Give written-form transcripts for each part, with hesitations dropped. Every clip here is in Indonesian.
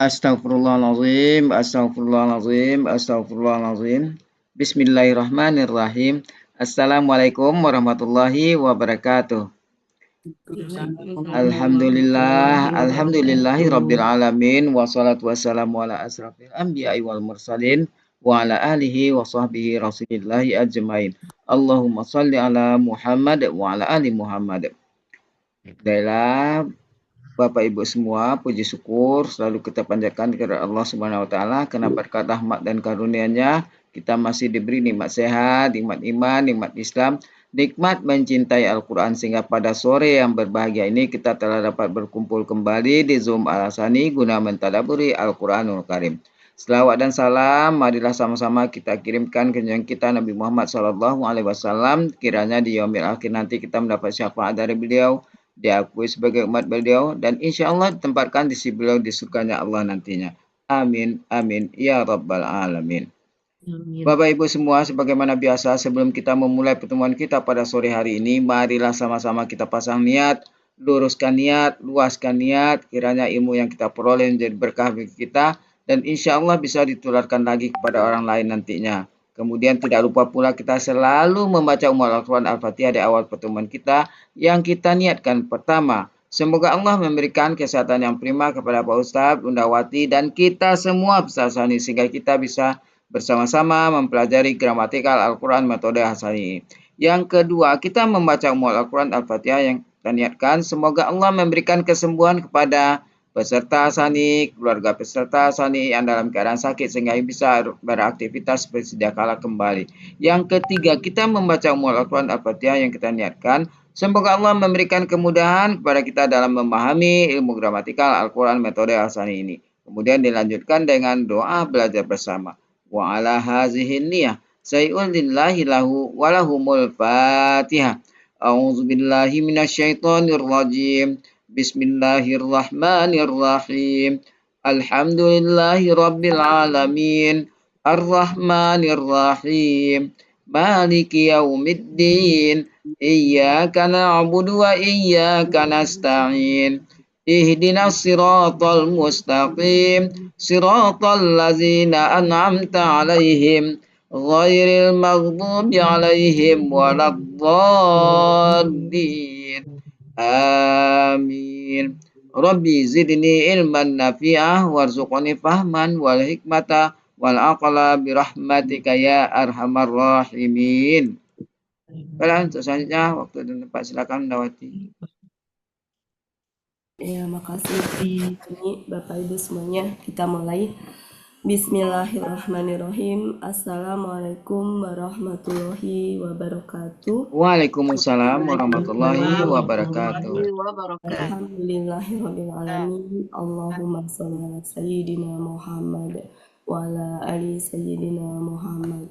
Astaghfirullahalazim, astaghfirullahalazim, astaghfirullahalazim. Bismillahirrahmanirrahim. Assalamualaikum warahmatullahi wabarakatuh. Alhamdulillahi rabbil alamin. Wassalatu wassalamu ala asrafil anbiya'i wal mursalin wa ala alihi wa sahbihi rasulillahi ajmain. Allahumma salli ala Muhammad wa ala ali Muhammad. Baiklah, Bapak Ibu semua, puji syukur selalu kita panjatkan kepada Allah Subhanahu wa taala karena berkat rahmat dan karunia-Nya kita masih diberi nikmat sehat, nikmat iman, nikmat Islam, nikmat mencintai Al-Qur'an sehingga pada sore yang berbahagia ini kita telah dapat berkumpul kembali di Zoom Al-Hasani guna mentadabburi Al-Qur'anul Karim. Selawat dan salam marilah sama-sama kita kirimkan ke junjungan kita Nabi Muhammad SAW, kiranya di yaumil akhir nanti kita mendapat syafaat dari beliau, diakui sebagai umat beliau, dan insya Allah ditempatkan di sisi beliau di surganya Allah nantinya. Amin, amin, ya rabbal alamin. Bapak Ibu semua, sebagaimana biasa sebelum kita memulai pertemuan kita pada sore hari ini, marilah sama-sama kita pasang niat, luruskan niat, luaskan niat, kiranya ilmu yang kita peroleh menjadi berkah bagi kita, dan insya Allah bisa ditularkan lagi kepada orang lain nantinya. Kemudian tidak lupa pula kita selalu membaca Al-Quran Al-Fatihah di awal pertemuan kita yang kita niatkan. Pertama, semoga Allah memberikan kesehatan yang prima kepada Pak Ustadz, Bunda Wati, dan kita semua peserta ini sehingga kita bisa bersama-sama mempelajari gramatikal Al-Quran metode Hasani. Yang kedua, kita membaca Al-Quran Al-Fatihah yang kita niatkan. Semoga Allah memberikan kesembuhan kepada peserta Hasani, keluarga peserta Hasani yang dalam keadaan sakit sehingga bisa beraktivitas seperti sedia kala kembali. Yang ketiga, kita membaca Al-Quran Al-Fatihah yang kita niatkan. Semoga Allah memberikan kemudahan kepada kita dalam memahami ilmu gramatikal Al-Quran metode Hasani ini. Kemudian dilanjutkan dengan doa belajar bersama. Wa ala hazihi niyah say'un lillahi lahu walahumul fatihah. A'udzu billahi minasyaitonir rajim. Bismillahirrahmanirrahim. Alhamdulillahi rabbil alamin. Ar-Rahmanir Rahim. Maliki yaumiddin. Iyyaka na'budu wa iyyaka nasta'in. Ihdinas siratal mustaqim. Siratal ladzina an'amta 'alaihim ghairil maghdubi 'alaihim waladdallin. Amin. Rabbi zidni ilman nafi'ah warzuqni fahman wal hikmata wal aqla birahmatika ya arhamar rahimin. Baiklah, untuk selanjutnya waktu dan tempat silakan Dawati. Ya, makasih ini Bapak Ibu semuanya. Kita mulai. Bismillahirrahmanirrahim. Assalamualaikum warahmatullahi wabarakatuh. Waalaikumsalam warahmatullahi wabarakatuh. Alhamdulillahirrahmanirrahim. Allahumma sholli ala sayyidina Muhammad wa ala ali sayyidina Muhammad.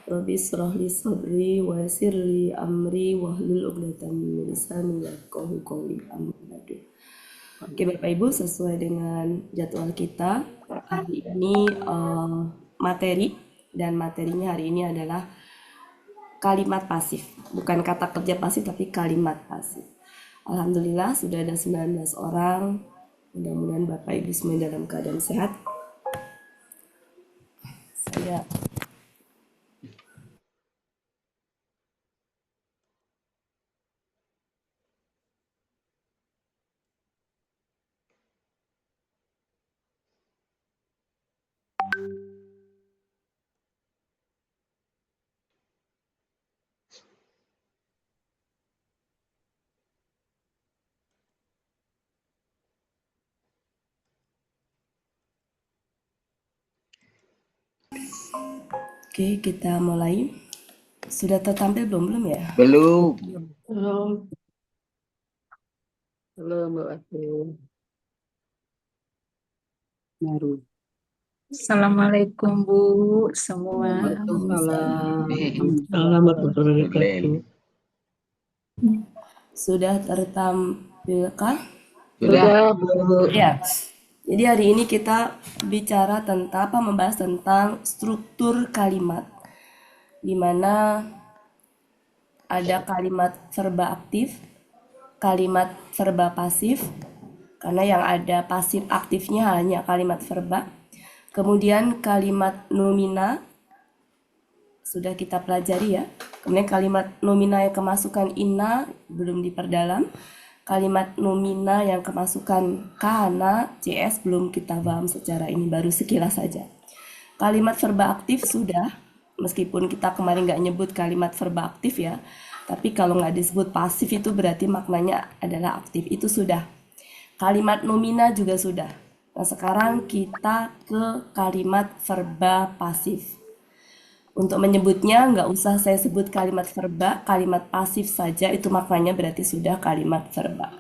Rabbi shrah li sadri wa yassir li amri wahlul 'uqdatam min lisani yafqahu qawli. Oke Bapak Ibu, sesuai dengan jadwal kita hari ini materi, dan materinya hari ini adalah kalimat pasif. Bukan kata kerja pasif tapi kalimat pasif. Alhamdulillah sudah ada 19 orang. Mudah-mudahan Bapak Ibu semua dalam keadaan sehat. Saya Oke, kita mulai. Sudah tertampil belum ya? Belum. Belum, Mbak Wati. Baru. Assalamualaikum Bu semua. Waalaikumsalam. Warahmatullahi wabarakatuh. Sudah tertampilkah? Sudah. Ya. Jadi hari ini kita bicara tentang membahas tentang struktur kalimat, di mana ada kalimat verba aktif, kalimat verba pasif, karena yang ada pasif aktifnya hanya kalimat verba. Kemudian kalimat nomina sudah kita pelajari ya. Kemudian kalimat nomina yang kemasukan inna belum diperdalam. Kalimat nomina yang kemasukan kana, cs belum kita paham secara ini, baru sekilas saja. Kalimat verba aktif sudah, meskipun kita kemarin nggak nyebut kalimat verba aktif ya, tapi kalau nggak disebut pasif itu berarti maknanya adalah aktif, itu sudah. Kalimat nomina juga sudah. Nah sekarang kita ke kalimat verba pasif. Untuk menyebutnya nggak usah saya sebut kalimat verba, kalimat pasif saja itu maknanya berarti sudah kalimat verba.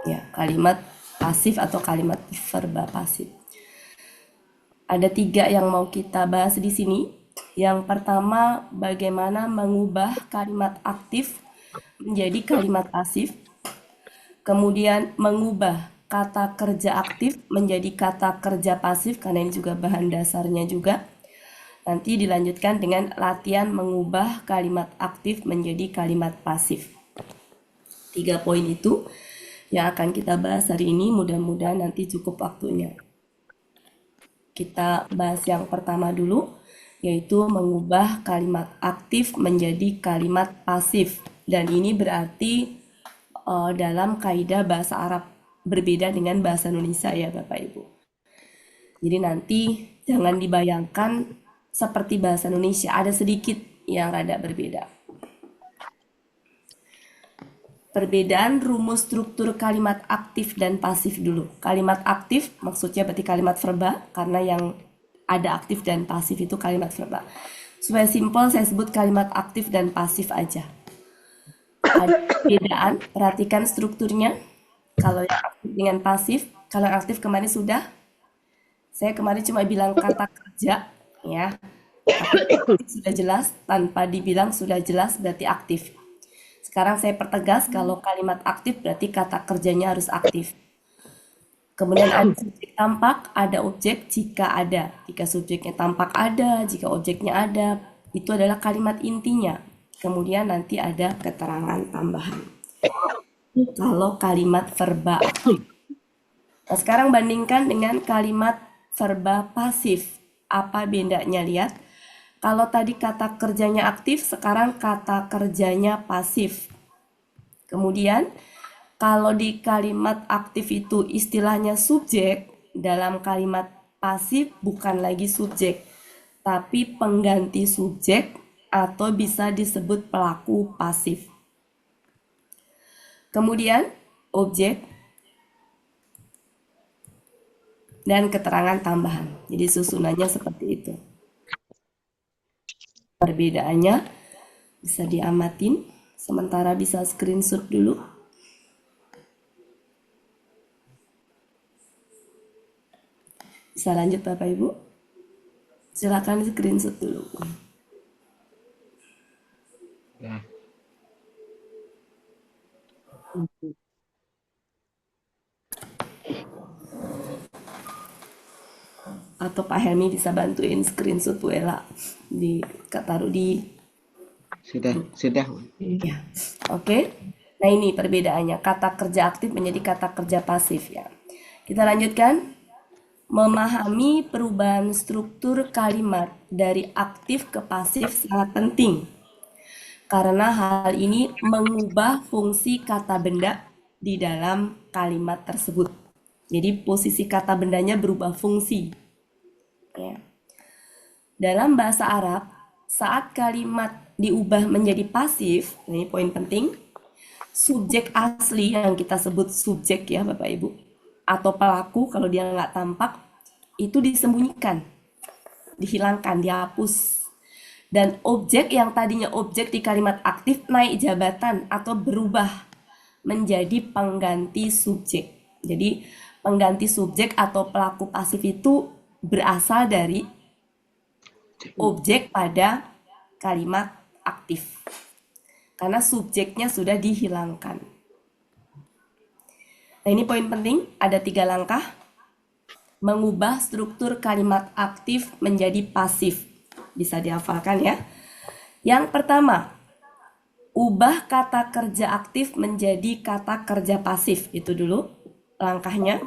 Ya, kalimat pasif atau kalimat verba pasif. Ada 3 yang mau kita bahas di sini. Yang pertama, bagaimana mengubah kalimat aktif menjadi kalimat pasif. Kemudian mengubah kata kerja aktif menjadi kata kerja pasif, karena ini juga bahan dasarnya juga. Nanti dilanjutkan dengan latihan mengubah kalimat aktif menjadi kalimat pasif. 3 poin itu yang akan kita bahas hari ini, mudah-mudahan nanti cukup waktunya. Kita bahas yang pertama dulu, yaitu mengubah kalimat aktif menjadi kalimat pasif. Dan ini berarti dalam kaidah bahasa Arab, berbeda dengan bahasa Indonesia ya Bapak Ibu. Jadi nanti jangan dibayangkan seperti bahasa Indonesia, ada sedikit yang rada berbeda. Perbedaan rumus struktur kalimat aktif dan pasif dulu. Kalimat aktif maksudnya berarti kalimat verba, karena yang ada aktif dan pasif itu kalimat verba. Supaya simpel saya sebut kalimat aktif dan pasif aja. Ada perbedaan, perhatikan strukturnya. Kalau yang aktif dengan pasif, kalau yang aktif kemarin sudah. Saya kemarin cuma bilang kata kerja, ya. Aktif sudah jelas, tanpa dibilang sudah jelas berarti aktif. Sekarang saya pertegas, kalau kalimat aktif berarti kata kerjanya harus aktif. Kemudian ada subjek tampak, ada objek jika ada. Jika subjeknya tampak ada, jika objeknya ada, itu adalah kalimat intinya. Kemudian nanti ada keterangan tambahan. Kalau kalimat verba aktif. Nah, sekarang bandingkan dengan kalimat verba pasif. Apa bedanya? Lihat. Kalau tadi kata kerjanya aktif, sekarang kata kerjanya pasif. Kemudian, kalau di kalimat aktif itu istilahnya subjek, dalam kalimat pasif bukan lagi subjek, tapi pengganti subjek atau bisa disebut pelaku pasif. Kemudian, objek dan keterangan tambahan. Jadi susunannya seperti itu. Perbedaannya bisa diamatin, sementara bisa screenshot dulu. Bisa lanjut Bapak Ibu? Silakan screenshot dulu. Ya. Atau Pak Helmi bisa bantuin screenshot Bu Ella, taruh di Sudah. ya. Oke. Nah ini perbedaannya, kata kerja aktif menjadi kata kerja pasif ya. Kita lanjutkan. Memahami perubahan struktur kalimat dari aktif ke pasif sangat penting, karena hal ini mengubah fungsi kata benda di dalam kalimat tersebut. Jadi posisi kata bendanya berubah fungsi. Ya. Dalam bahasa Arab, saat kalimat diubah menjadi pasif, ini poin penting, subjek asli yang kita sebut subjek ya Bapak Ibu, atau pelaku kalau dia nggak tampak, itu disembunyikan, dihilangkan, dihapus. Dan objek yang tadinya objek di kalimat aktif naik jabatan atau berubah menjadi pengganti subjek. Jadi pengganti subjek atau pelaku pasif itu berasal dari objek pada kalimat aktif, karena subjeknya sudah dihilangkan. Nah ini poin penting, ada 3 langkah. Mengubah struktur kalimat aktif menjadi pasif. Bisa dihafalkan ya. Yang pertama, ubah kata kerja aktif menjadi kata kerja pasif. Itu dulu langkahnya.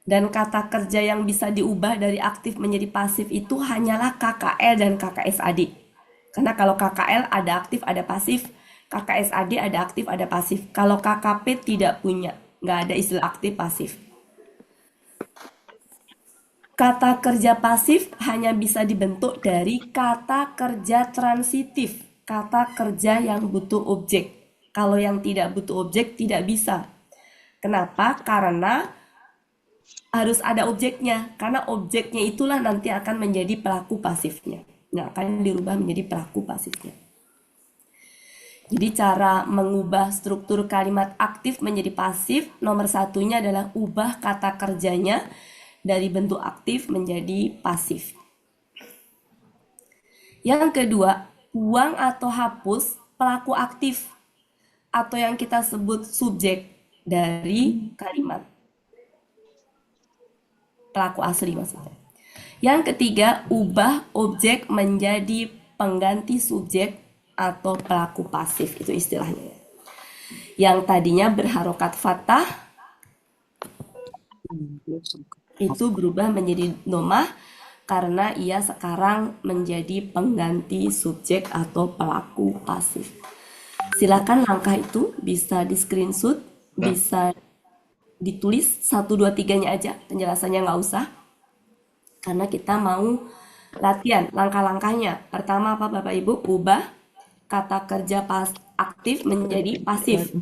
Dan kata kerja yang bisa diubah dari aktif menjadi pasif itu hanyalah KKL dan KKSAD. Karena kalau KKL ada aktif, ada pasif. KKSAD ada aktif, ada pasif. Kalau KKP tidak punya, nggak ada istilah aktif pasif. Kata kerja pasif hanya bisa dibentuk dari kata kerja transitif, kata kerja yang butuh objek. Kalau yang tidak butuh objek tidak bisa. Kenapa? Karena harus ada objeknya, karena objeknya itulah nanti akan menjadi pelaku pasifnya. Nah, akan dirubah menjadi pelaku pasifnya. Jadi cara mengubah struktur kalimat aktif menjadi pasif, nomor satunya adalah ubah kata kerjanya dari bentuk aktif menjadi pasif. Yang kedua, buang atau hapus pelaku aktif atau yang kita sebut subjek dari kalimat. Pelaku asli maksudnya. Yang ketiga, ubah objek menjadi pengganti subjek atau pelaku pasif, itu istilahnya. Yang tadinya berharokat fathah itu berubah menjadi domah karena ia sekarang menjadi pengganti subjek atau pelaku pasif. Silakan langkah itu bisa di screenshot, bisa ditulis 1, 2, 3-nya aja, penjelasannya nggak usah. Karena kita mau latihan langkah-langkahnya. Pertama apa Bapak Ibu? Ubah kata kerja aktif menjadi pasif.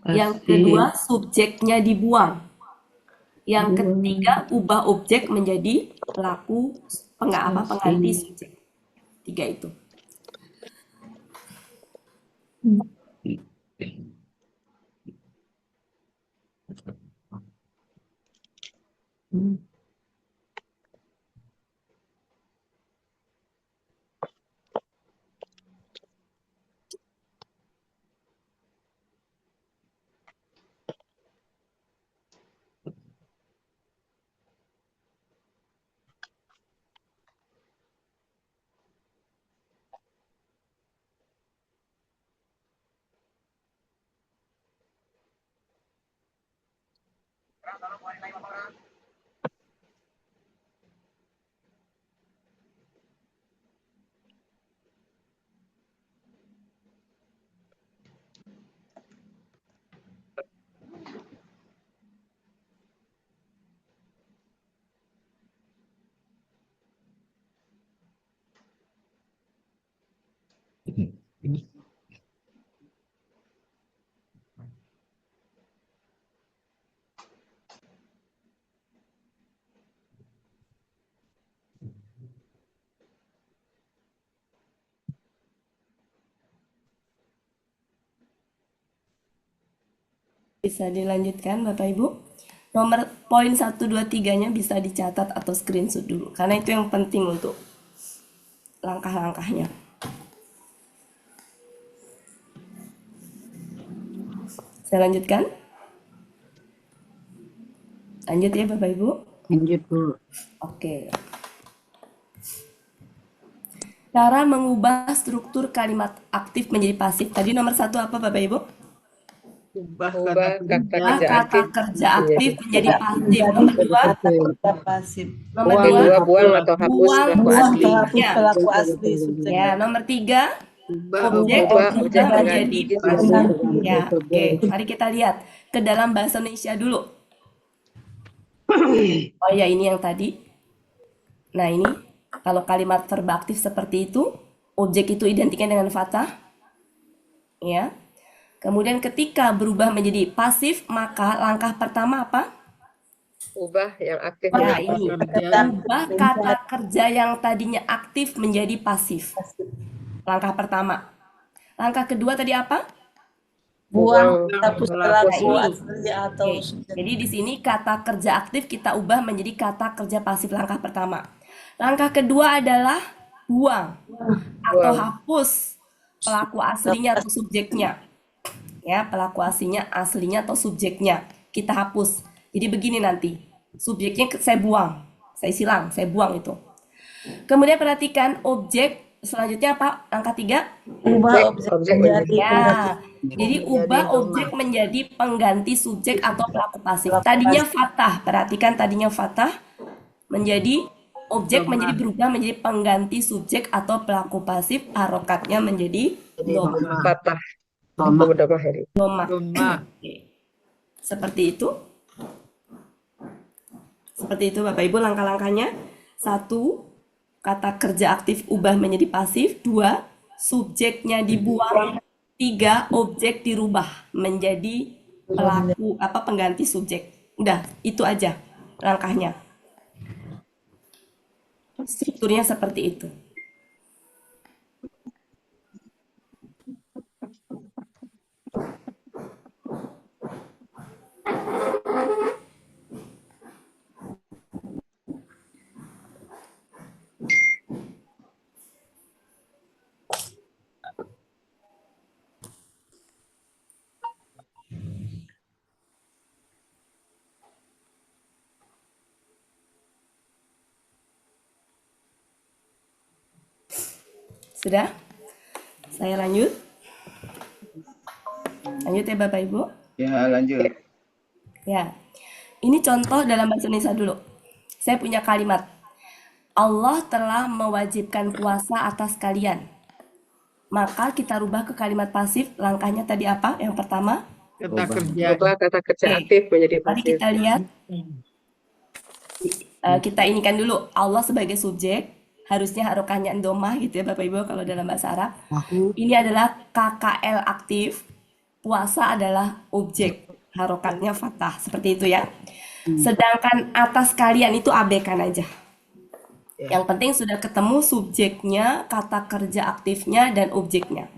Yang kedua, subjeknya dibuang. Yang ketiga, ubah objek menjadi pelaku pengganti subjek. 3 itu. Bisa dilanjutkan Bapak Ibu. Nomor poin 1, 2, 3-nya bisa dicatat atau screenshot dulu. Karena itu yang penting untuk langkah-langkahnya. Saya lanjutkan. Lanjut ya Bapak Ibu. Lanjut Bu. Oke. Cara mengubah struktur kalimat aktif menjadi pasif. Tadi nomor 1 apa Bapak Ibu? Ubah Kata kerja aktif menjadi pasif. Nomor 2, pasif. nomor Buang, 2, buang atau hapus pelaku asli. pelaku asli subjek. Ya, nomor 3, objek ubah berubah menjadi menjadi pasif. Ya, oke. Mari kita lihat ke dalam bahasa Indonesia dulu. Oh ya, ini yang tadi. Nah, ini kalau kalimat verb aktif seperti itu, objek itu identiknya dengan fathah. Ya. Kemudian ketika berubah menjadi pasif, maka langkah pertama apa? Ubah yang aktif Ya, menjadi ini. pasif. Ubah kata kerja yang tadinya aktif menjadi pasif. Langkah pertama. Langkah kedua tadi apa? Buang Hapus pelaku asli atau jadi di sini kata kerja aktif kita ubah menjadi kata kerja pasif, langkah pertama. Langkah kedua adalah buang atau hapus pelaku aslinya atau subjeknya. Ya, pelaku aslinya atau subjeknya kita hapus. Jadi begini nanti. Subjeknya saya buang, saya silang, saya buang itu. Kemudian perhatikan objek selanjutnya apa? Langkah 3? Ubah Objek objek menjadi menjadi Ya, jadi menjadi ubah domah. objek menjadi pengganti subjek atau pelaku pasif. Tadinya fatah, perhatikan tadinya fatah menjadi objek menjadi berubah menjadi pengganti subjek atau pelaku pasif, harokatnya menjadi domah. patah. Domah. Domah ini. Domah. Oke. Seperti itu. Seperti itu Bapak Ibu langkah-langkahnya. 1, kata kerja aktif ubah menjadi pasif. 2, subjeknya dibuang. 3, objek dirubah menjadi pelaku pengganti subjek. Udah, itu aja langkahnya. Strukturnya seperti itu. Sudah? Saya lanjut. Lanjut ya Bapak Ibu. Ya, lanjut. Ya. Ini contoh dalam bahasa Indonesia dulu. Saya punya kalimat. Allah telah mewajibkan puasa atas kalian. Maka kita rubah ke kalimat pasif. Langkahnya tadi apa? Yang pertama. Ubah kata kerja Oke. aktif menjadi Mari pasif. kita lihat. Kita inikan dulu Allah sebagai subjek. Harusnya harokahnya domah gitu ya Bapak Ibu kalau dalam bahasa Arab. Ini adalah KKL aktif. Puasa adalah objek. Harokatnya fathah. Seperti itu ya. Sedangkan atas kalian itu abaikan aja. Yang penting sudah ketemu subjeknya, kata kerja aktifnya, dan objeknya.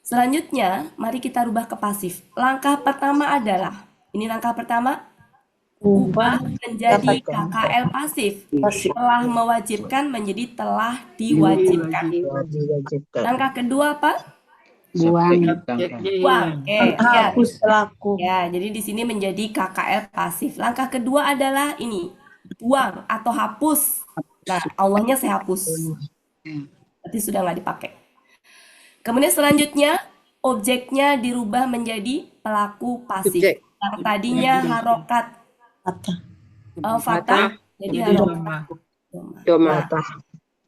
Selanjutnya, mari kita rubah ke pasif. Langkah pertama adalah, ini langkah pertama, ubah menjadi KKL pasif. Telah mewajibkan menjadi telah diwajibkan. Diwajibkan. Langkah kedua apa? Buang. Buang. Ya. Hapus pelaku. Ya, jadi di sini menjadi KKL pasif. Langkah kedua adalah ini, buang atau hapus. Nah, Allahnya saya hapus. Berarti sudah nggak dipakai. Kemudian selanjutnya, objeknya dirubah menjadi pelaku pasif. Subjek. Yang tadinya harokat fathah, jadi harokat Domah. Nah,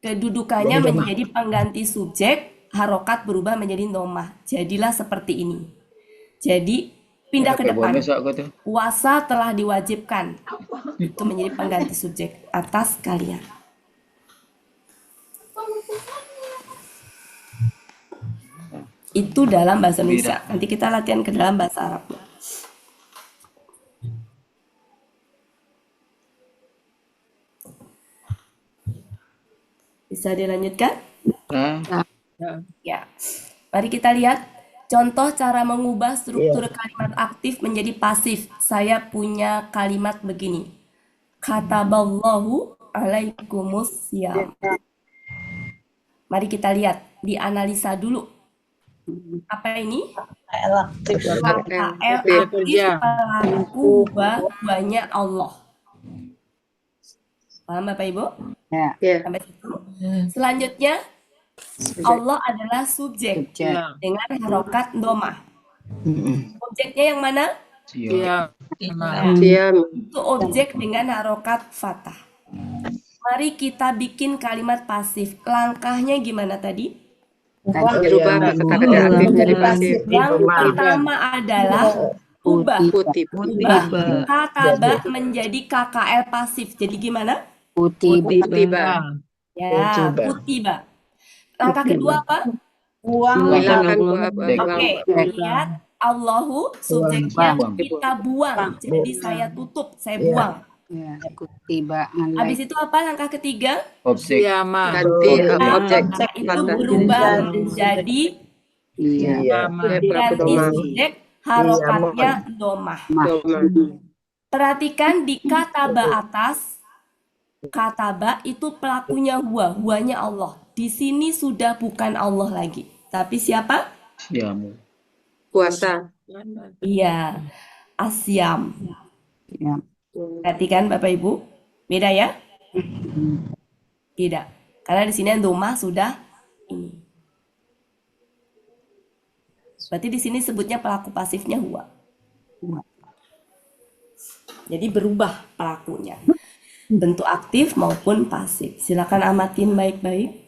kedudukannya menjadi pengganti subjek, harokat berubah menjadi domah. Jadilah seperti ini. Jadi pindah ke depan. Puasa telah diwajibkan. Itu menjadi pengganti subjek atas kalian. Itu dalam bahasa Indonesia. Nanti kita latihan ke dalam bahasa Arab. Bisa dilanjutkan? Ya. Mari kita lihat contoh cara mengubah struktur kalimat aktif menjadi pasif. Saya punya kalimat begini. Kataballahu alaikumus siyam. Mari kita lihat, dianalisa dulu. Apa ini? KKL aktif pelaku banyak Allah. Paham Bapak Ibu? Ya. Sampai situ. Selanjutnya, Allah adalah subjek dengan harokat domah. Objeknya yang mana? Diam. Itu objek dengan harokat fathah. Mari kita bikin kalimat pasif. Langkahnya gimana tadi? Dirubah kata kerja aktif menjadi pasif. Yang pertama adalah ubah. Putih. Kataba menjadi KKL pasif. Jadi gimana? Kutiba. Ya, kutiba. Langkah kedua apa? Menghilangkan Oke, lihat Allahu subjeknya kita buang. Jadi saya tutup, saya buang. Kutiba. Habis itu apa langkah ketiga? Objek. ganti objek. Itu berubah menjadi ganti subjek, harokatnya domah. Perhatikan di kataba atas, kataba itu pelakunya huwanya Allah. Di sini sudah bukan Allah lagi, tapi siapa? Siamu. Puasa. Iya, asyam. Perhatikan Bapak Ibu, beda ya? Beda. Karena di sini domah sudah ini. Berarti di sini sebutnya pelaku pasifnya huwa. Jadi berubah pelakunya. Bentuk aktif maupun pasif. Silakan amatin baik-baik.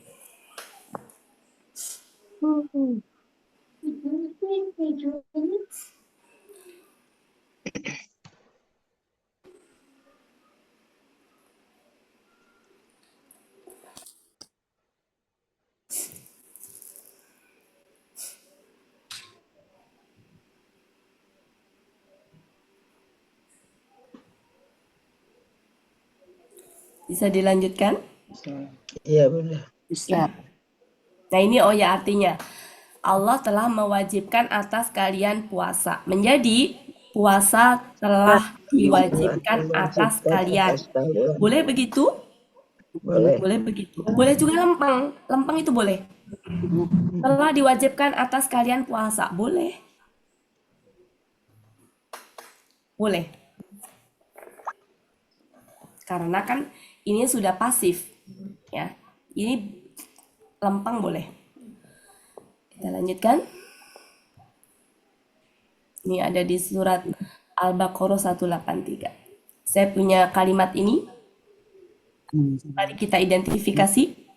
Bisa dilanjutkan? Iya benar. Bisa. Nah ini ya artinya Allah telah mewajibkan atas kalian puasa. Menjadi puasa telah diwajibkan atas kalian. Boleh begitu? Boleh. Boleh begitu. Boleh juga lempeng. Lempeng itu boleh. Telah diwajibkan atas kalian puasa. Boleh. Boleh. Karena kan ini sudah pasif. Ya. Ini lempeng boleh. Kita lanjutkan. Ini ada di surat Al-Baqarah 183. Saya punya kalimat ini. Mari kita identifikasi.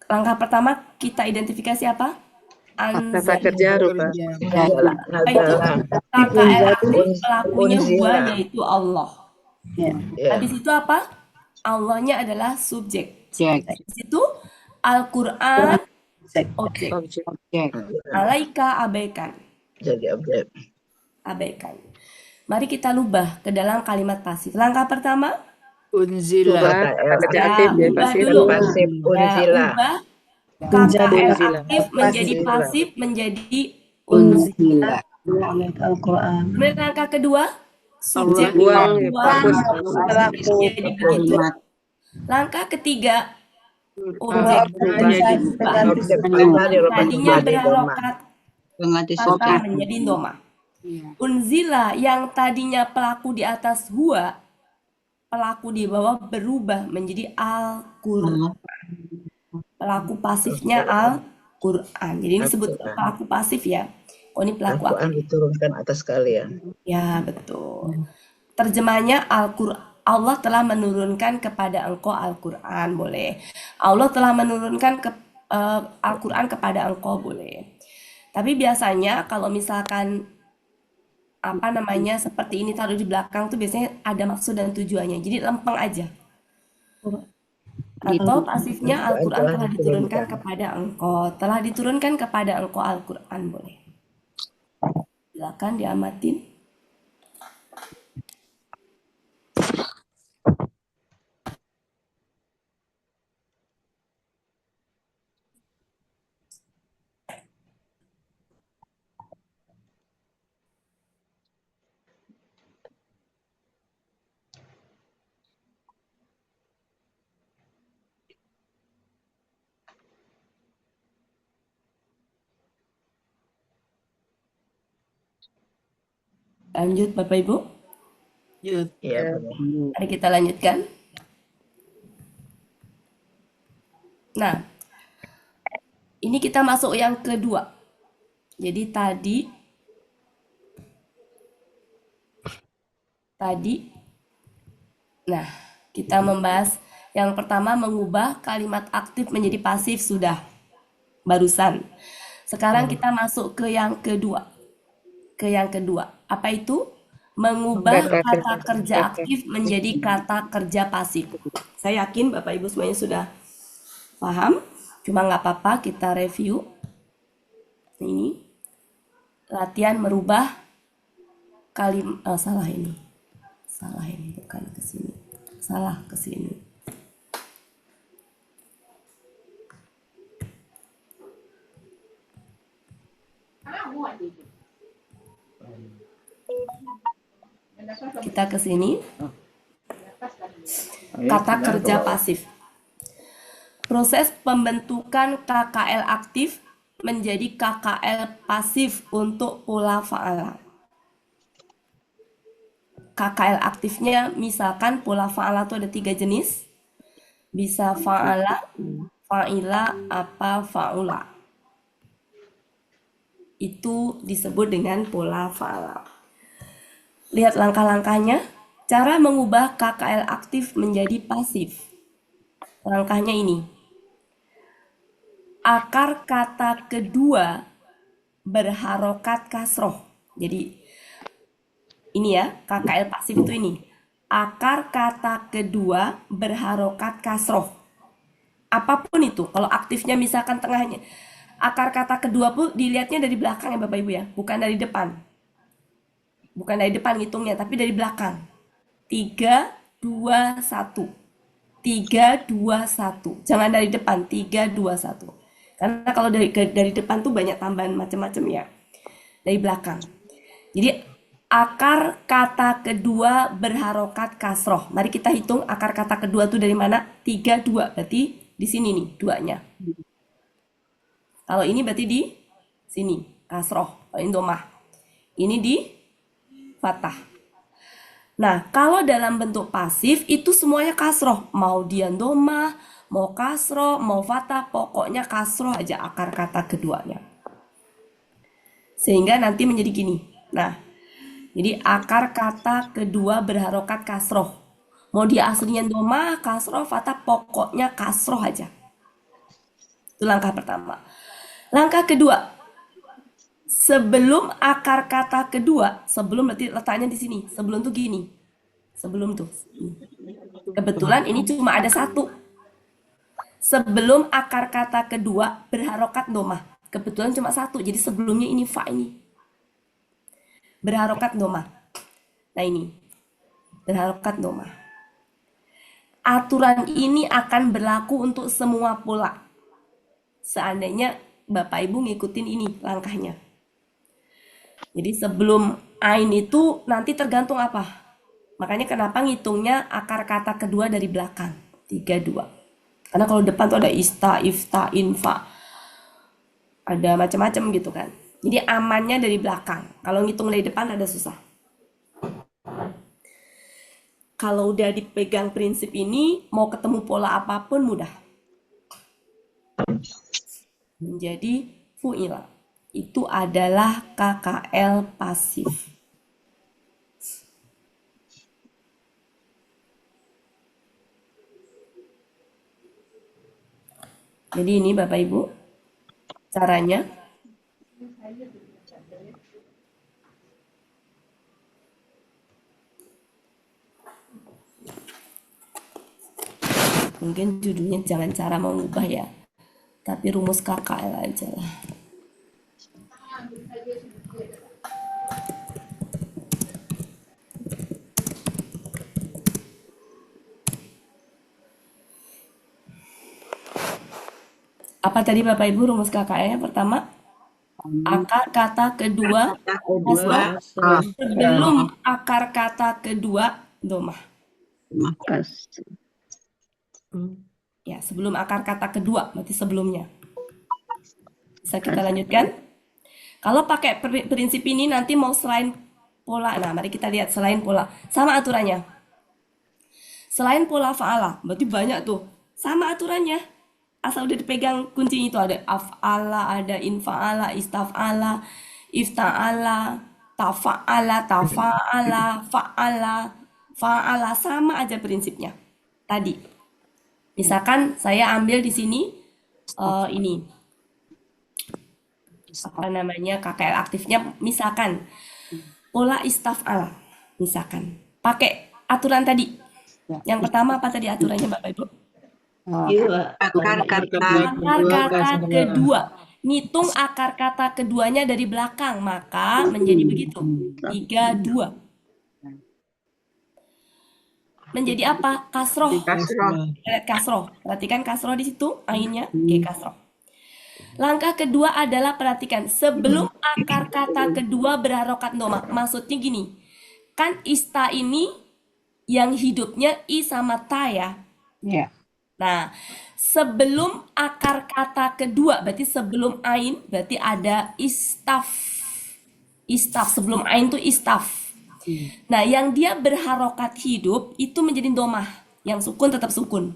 Langkah pertama kita identifikasi apa? Kata kerja rupa. Apa itu? KKL aktif pelakunya huwa yaitu Allah. Ya. Habis itu apa? Allahnya adalah subjek. Cek. Habis itu Al-Quran objek. Objek. Alaika abaikan. Jadi objek. Abaikan. Mari kita lubah ke dalam kalimat pasif. Langkah pertama, Unzila. Ubah kata kerja aktif jadi ubah pasif. dulu. Pasif unzila. Ubah KKL Unzila. aktif menjadi pasif menjadi Unzila. Al-Quran. Kemudian langkah kedua, subjek Buang, buang hapus. jadi begitu. Kalimat. Langkah ketiga, objek menjadi berubah. Objek pertama dirubah Tadinya menjadi doma. berharokat Pengganti fathah subjek. menjadi doma. Iya. Unzila yang tadinya pelaku di atas huwa, pelaku di bawah berubah menjadi Al-Qur'an. Pelaku pasifnya Al-Qur'an. Jadi ini disebut pelaku pasif ya. Oh ini pelaku aktif. Al-Quran diturunkan atas kalian. Ya betul. Terjemahnya Allah telah menurunkan kepada engkau Al-Quran, boleh. Allah telah menurunkan Al-Quran kepada engkau, boleh. Tapi biasanya kalau misalkan seperti ini taruh di belakang tuh biasanya ada maksud dan tujuannya. Jadi lempeng aja. Atau pasifnya Al-Quran telah diturunkan kepada engkau. Telah diturunkan kepada engkau Al-Quran, boleh. Silakan diamatin. Lanjut Bapak Ibu. Iya. Mari kita lanjutkan. Nah, ini kita masuk yang kedua. Jadi tadi, nah kita membahas yang pertama mengubah kalimat aktif menjadi pasif sudah barusan. Sekarang kita masuk ke yang kedua. Apa itu? Mengubah kata kerja aktif menjadi kata kerja pasif. Saya yakin Bapak Ibu semuanya sudah paham. Cuma nggak apa-apa kita review. Ini latihan merubah salah ini bukan ke sini. Salah ke sini. Kita ke sini. Kata kerja pasif. Proses pembentukan KKL aktif menjadi KKL pasif untuk pola fa'ala. KKL aktifnya misalkan pola fa'ala itu ada 3 jenis. Bisa fa'ala, Fa'ila apa fa'ula. Itu disebut dengan pola fa'ala. Lihat langkah-langkahnya. Cara mengubah KKL aktif menjadi pasif. Langkahnya ini. Akar kata kedua berharokat kasroh. Jadi ini ya, KKL pasif itu ini. Akar kata kedua berharokat kasroh. Apapun itu, kalau aktifnya misalkan tengahnya. Akar kata kedua pun dilihatnya dari belakang ya Bapak Ibu ya, bukan dari depan. Bukan dari depan ngitungnya, tapi dari belakang. 3, 2, 1. 3, 2, 1. Jangan dari depan, 3, 2, 1. Karena kalau dari depan tuh banyak tambahan macam-macam ya. Dari belakang. Jadi akar kata kedua berharokat kasroh. Mari kita hitung akar kata kedua tuh dari mana? 3, 2. Berarti di sini nih, duanya. Kalau ini berarti di sini, kasroh. Kalau ini domah. Ini di fathah. Nah, kalau dalam bentuk pasif itu semuanya kasroh. Mau dia domah, mau kasroh, mau fathah, pokoknya kasroh aja akar kata keduanya. Sehingga nanti menjadi gini. Nah, jadi akar kata kedua berharokat kasroh. Mau dia aslinya domah, kasroh, fathah, pokoknya kasroh aja. Itu langkah pertama. Langkah kedua, sebelum akar kata kedua, sebelum berarti letaknya di sini. Sebelum tuh gini. Sebelum tuh. Kebetulan ini cuma ada satu. Sebelum akar kata kedua berharokat domah. Kebetulan cuma satu. Jadi sebelumnya ini fa ini. Berharokat domah. Nah ini. Berharokat domah. Aturan ini akan berlaku untuk semua pola. Seandainya Bapak Ibu ngikutin ini langkahnya. Jadi sebelum ain itu nanti tergantung apa? Makanya kenapa ngitungnya akar kata kedua dari belakang. 3, 2. Karena kalau depan tuh ada ista, ifta, infa. Ada macam-macam gitu kan. Jadi amannya dari belakang. Kalau ngitung dari depan ada susah. Kalau udah dipegang prinsip ini, mau ketemu pola apapun mudah. Menjadi fu'ila. Itu adalah KKL pasif. Jadi ini Bapak Ibu, caranya. Mungkin judulnya jangan cara mengubah ya, tapi rumus KKL aja lah. Apa tadi Bapak Ibu rumus KKL-nya? Pertama, akar kata kedua kasroh. Sebelum akar kata kedua domah. Ya, sebelum akar kata kedua, berarti sebelumnya. Bisa kita lanjutkan? Kalau pakai prinsip ini nanti mau selain pola. Nah, mari kita lihat selain pola. Sama aturannya. Selain pola fa'ala, berarti banyak tuh. Sama aturannya. Asal udah dipegang kunci itu ada af'ala, ada infa'ala, istaf'ala, ifta'ala, tafa'ala, tafa'ala, fa'ala, fa'ala, sama aja prinsipnya. Tadi. Misalkan saya ambil di sini ini. Apa namanya? KKL aktifnya misalkan pola istaf'ala. Misalkan pakai aturan tadi. Yang pertama apa tadi aturannya Bapak Ibu? Akar Kata kedua. Ngitung akar kata keduanya dari belakang. Maka menjadi begitu. 3, 2. Menjadi apa? Kasroh. Kasroh. Perhatikan kasroh di situ. Ainnya. Oke, kasroh. Langkah kedua adalah perhatikan. Sebelum akar kata kedua berharokat domah. Maksudnya gini. Kan ista ini yang hidupnya i sama ta ya. Ya. Nah, sebelum akar kata kedua, berarti sebelum ain, berarti ada istaf. Istaf, sebelum ain tuh istaf. Nah, yang dia berharokat hidup, itu menjadi domah. Yang sukun tetap sukun.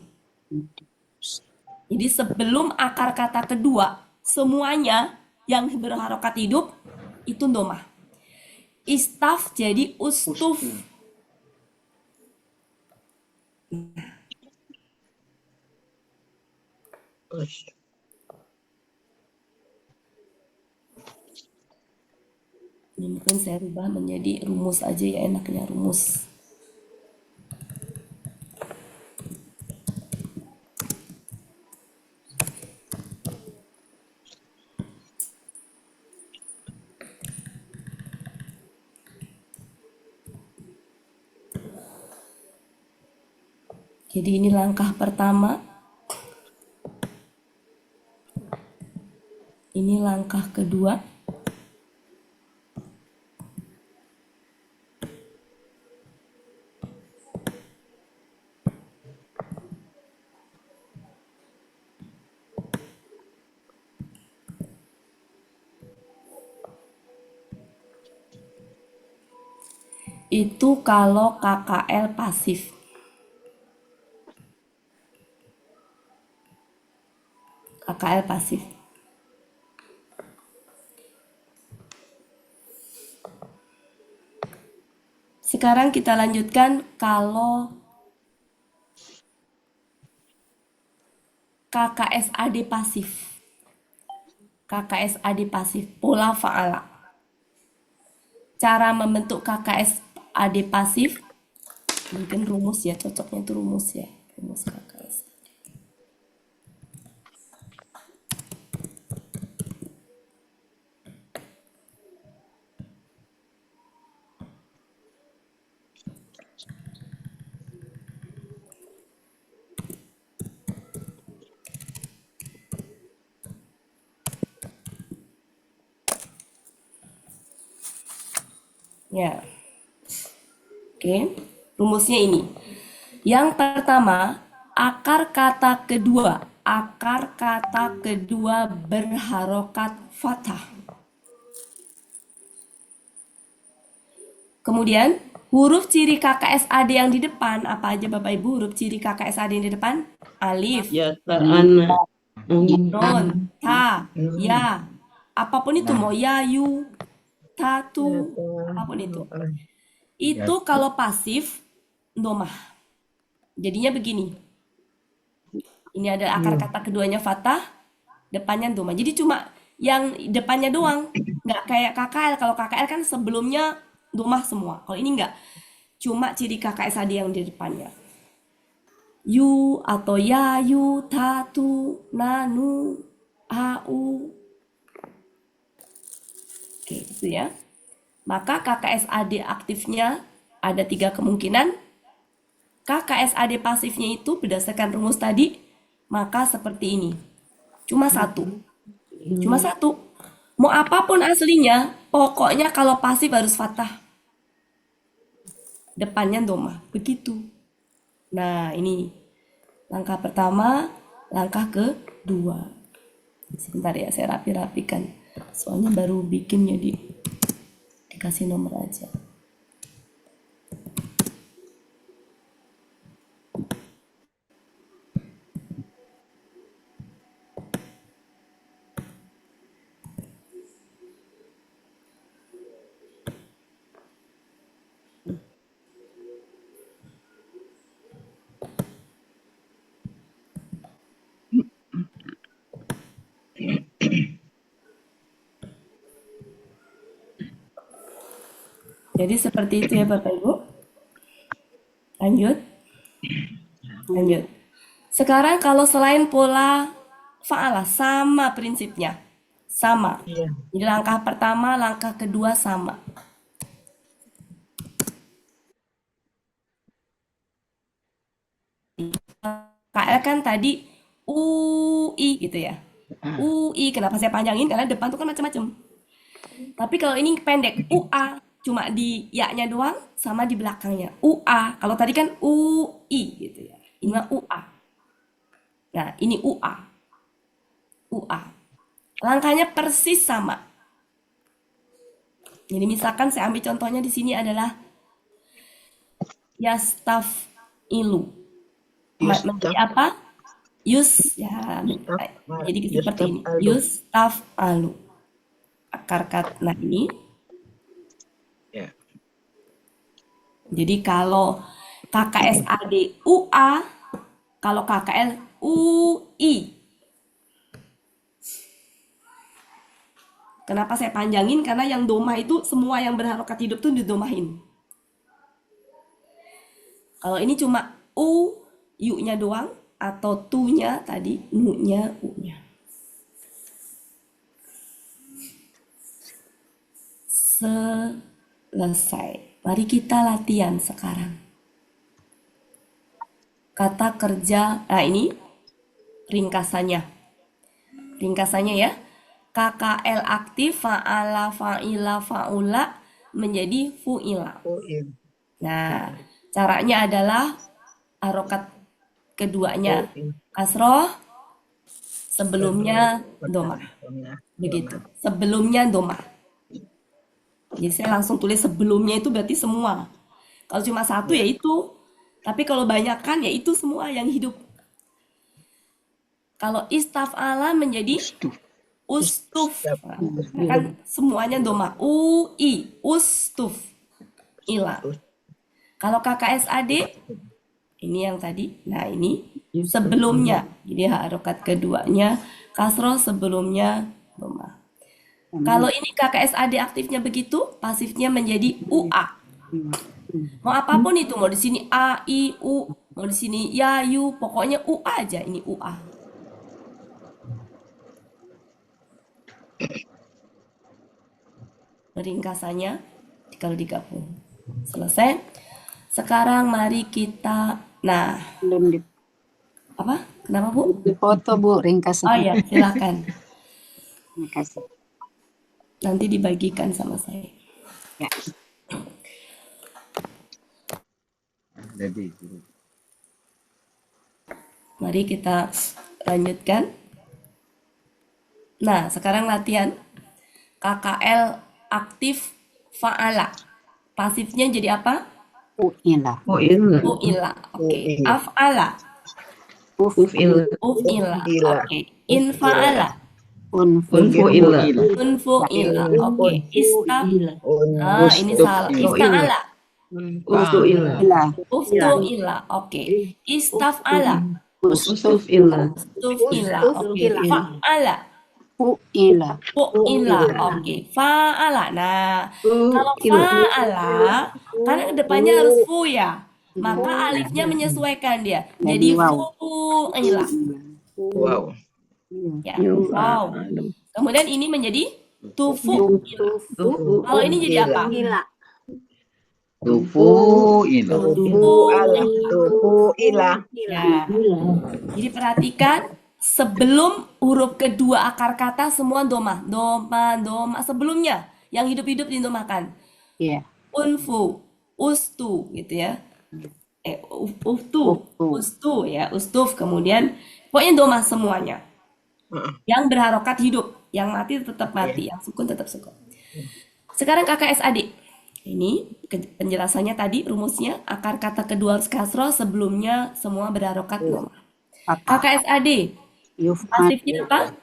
Jadi sebelum akar kata kedua, semuanya yang berharokat hidup itu domah. Istaf jadi ustuf. Ini mungkin saya rubah menjadi rumus aja ya, enaknya rumus. Jadi ini langkah pertama. Ini langkah kedua. Itu kalau KKL pasif. KKL pasif. Sekarang kita lanjutkan kalau KKSAD pasif. KKSAD pasif, pola fa'ala. Cara membentuk KKSAD pasif, mungkin rumus ya, cocoknya itu rumus ya. Rumus KKS. Ya. Oke, rumusnya ini. Yang pertama, akar kata kedua berharokat fathah. Kemudian, huruf ciri KKSAD yang di depan, apa aja Bapak Ibu huruf ciri KKSAD yang di depan? Alif, Ya, ana. non, ta, ya. Apapun itu, mau ya, yu, ta, tu, apapun itu. Itu kalau pasif, domah. Jadinya begini. Ini ada akar kata keduanya fathah, depannya domah. Jadi cuma yang depannya doang. Nggak kayak KKL. Kalau KKL kan sebelumnya domah semua. Kalau ini nggak. Cuma ciri KKSAD yang di depannya. Yu atau ya, yu, ta, tu, na, nu, a, u. Oke, itu ya. Maka KKSAD aktifnya ada 3 kemungkinan. KKSAD pasifnya itu berdasarkan rumus tadi, maka seperti ini. Cuma satu. Cuma satu. Mau apapun aslinya, pokoknya kalau pasif harus fathah. Depannya domah. Begitu. Nah, ini langkah pertama, langkah kedua. Sebentar ya, saya rapi-rapikan. Soalnya baru bikin jadi dikasih nomor aja. Jadi seperti itu ya Bapak Ibu. Lanjut. Lanjut. Sekarang kalau selain pola fa'alah, sama prinsipnya. Sama. Jadi langkah pertama, langkah kedua sama. KL kan tadi UI gitu ya. UI, kenapa saya panjangin? Karena depan tuh kan macam-macam. Tapi kalau ini pendek, UA, cuma di ya-nya doang sama di belakangnya. UA, kalau tadi kan UI gitu ya. Ini mah UA. Nah, ini UA. UA. Langkahnya persis sama. Jadi misalkan saya ambil contohnya di sini adalah yastaf ilu. Menjadi apa? jadi seperti ini. Yustaf'alu. Akar kata nah ini. Ya. Jadi kalau KKSAD UA, kalau KKL UI. Kenapa saya panjangin? Karena yang domah itu semua yang berharokat hidup tuh didomahin. Kalau ini cuma U-nya doang, atau tu-nya tadi, nu-nya, u-nya. Selesai. Mari kita latihan sekarang. Kata kerja, nah ini ringkasannya. Ringkasannya ya. KKL aktif, fa'ala, fa'ila, fa'ula menjadi fu'ila. Nah, caranya adalah harokat keduanya kasroh, sebelumnya domah. Begitu. Sebelumnya domah. Jadi saya langsung tulis sebelumnya itu berarti semua. Kalau cuma satu ya itu. Tapi kalau banyak kan ya itu semua yang hidup. Kalau istaf'ala menjadi ustuf. Kan semuanya domah. UI, ustuf. Ila. Kalau KKSAD, ini yang tadi. Nah ini sebelumnya. Jadi harokat keduanya. Kasroh sebelumnya domah. Kalau ini KKSAD aktifnya begitu, pasifnya menjadi UA. Mau apapun itu, mau di sini A, I, U, mau di sini ya, yu, pokoknya UA aja. Ini UA. Ringkasannya kalau digabung. Selesai. Sekarang mari kita, nah, Belum apa? Kenapa Bu? dipoto Bu ringkasan. Oh ya, silakan. Terima kasih. Nanti dibagikan sama saya. Ya. Jadi, Mari kita lanjutkan. Nah, sekarang latihan. KKL aktif fa'ala. Pasifnya jadi apa? Fu'ila. Fu'ila. Oke. Af'ala. Uf'ila. Uf'ila. Oke. Infa'ala. Unfu'ila. Unfu'ila. Oke. Istaf. Ah, ini salah. Ifta'ala. Uf'ila. Uftu'ila. Oke. Istaf'ala. Ustuf'ila. Ustuf'ila. Oke. Fa'ala. Fu'ila. Fu'ila. Oke. Fa'ala. Nah, kalau fa'ala, karena depannya harus fu ya. Maka alifnya menyesuaikan dia. Jadi fu'ila. wow. Ya. Wow. Kemudian ini menjadi tufu. Kalau ini jadi apa? Tufu'ila. Tufu'ila. Ya. Jadi perhatikan sebelum huruf kedua akar kata semua domah. Doma sebelumnya yang hidup-hidup didomahkan. Iya. Unfu, ustu gitu ya. Ustu ya, ustuf kemudian pokoknya domah semuanya. Yang berharokat hidup, yang mati tetap mati, yang sukun tetap sukun. Sekarang KKSAD. Ini penjelasannya tadi rumusnya akar kata kedua harus kasroh, sebelumnya semua berharokat domah. KKSAD. Pasifnya apa?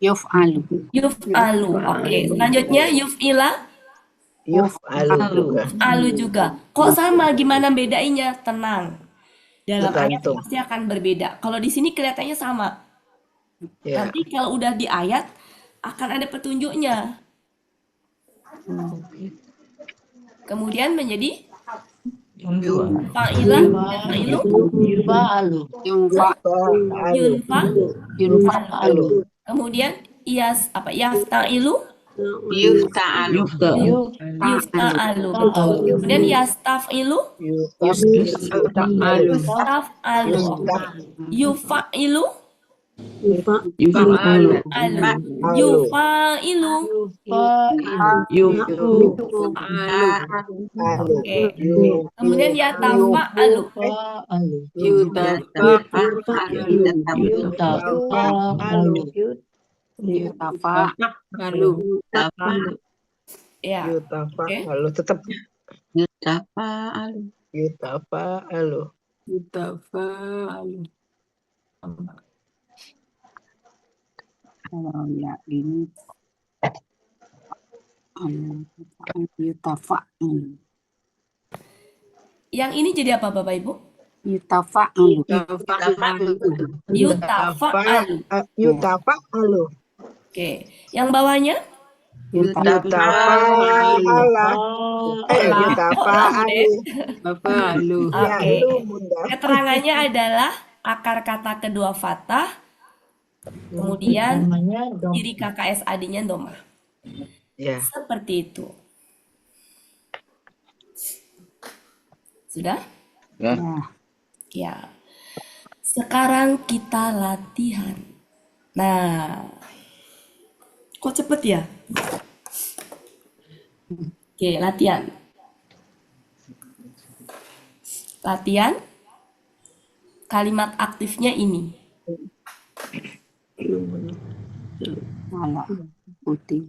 Yuf'alu. Yuf'alu. Oke, selanjutnya yuf'ila. Yuf'alu juga. Kok sama? Gimana bedainya? Tenang. Dalam ayat pasti akan berbeda. Kalau di sini kelihatannya sama. Nanti kalau udah di ayat akan ada petunjuknya. Kemudian menjadi fa'ilah dan fa'ilu. Yunfa'alu. Kemudian yafta'ilu. Yufta'alu. Betul. Kemudian yastaf'ilu. Yustaf'alu. Yufa'ilu. Yufa'ilu. Oke. Kemudian yatafa'alu. Ya. Yutafa'alu tetap. Yutafa'alu. Kalau ya ini yutafa'il. Yang ini jadi apa Bapak Ibu? Yutafa'il. Yutafa'al. Oke. Yang bawahnya? Yutafa'alu. Oke. Keterangannya adalah akar kata kedua fathah, kemudian ciri KKSAD-nya domah. Ya. Seperti itu. Sudah? Ya. Ya. Sekarang kita latihan. Nah, kok cepet ya? Oke, latihan. Latihan. Kalimat aktifnya ini. Malah putih.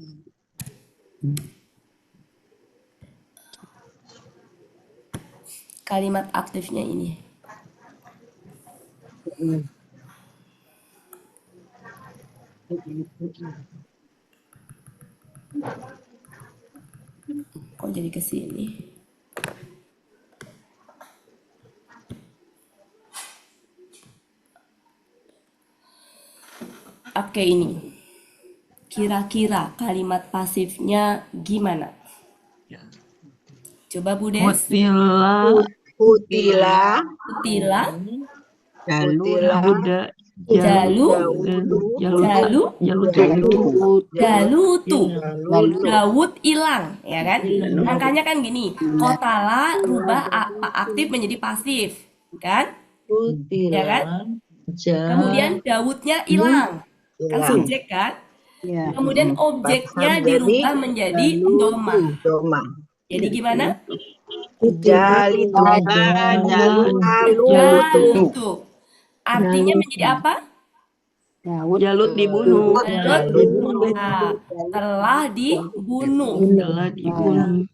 Kalimat aktifnya ini. Kok jadi ke sini? Oke, ini. Kira-kira kalimat pasifnya gimana? Coba Bu Des. Utila. Utila. Jalu. Jalutu. Dawud hilang, ya kan? Angkanya kan gini. Kotala rubah aktif menjadi pasif, kan? Ya kan? Kemudian Dawudnya hilang, kan subjek kan? Kemudian objeknya dirubah menjadi domah. Jadi gimana? Jalutu. Artinya menjadi apa? Jalut dibunuh. Telah dibunuh.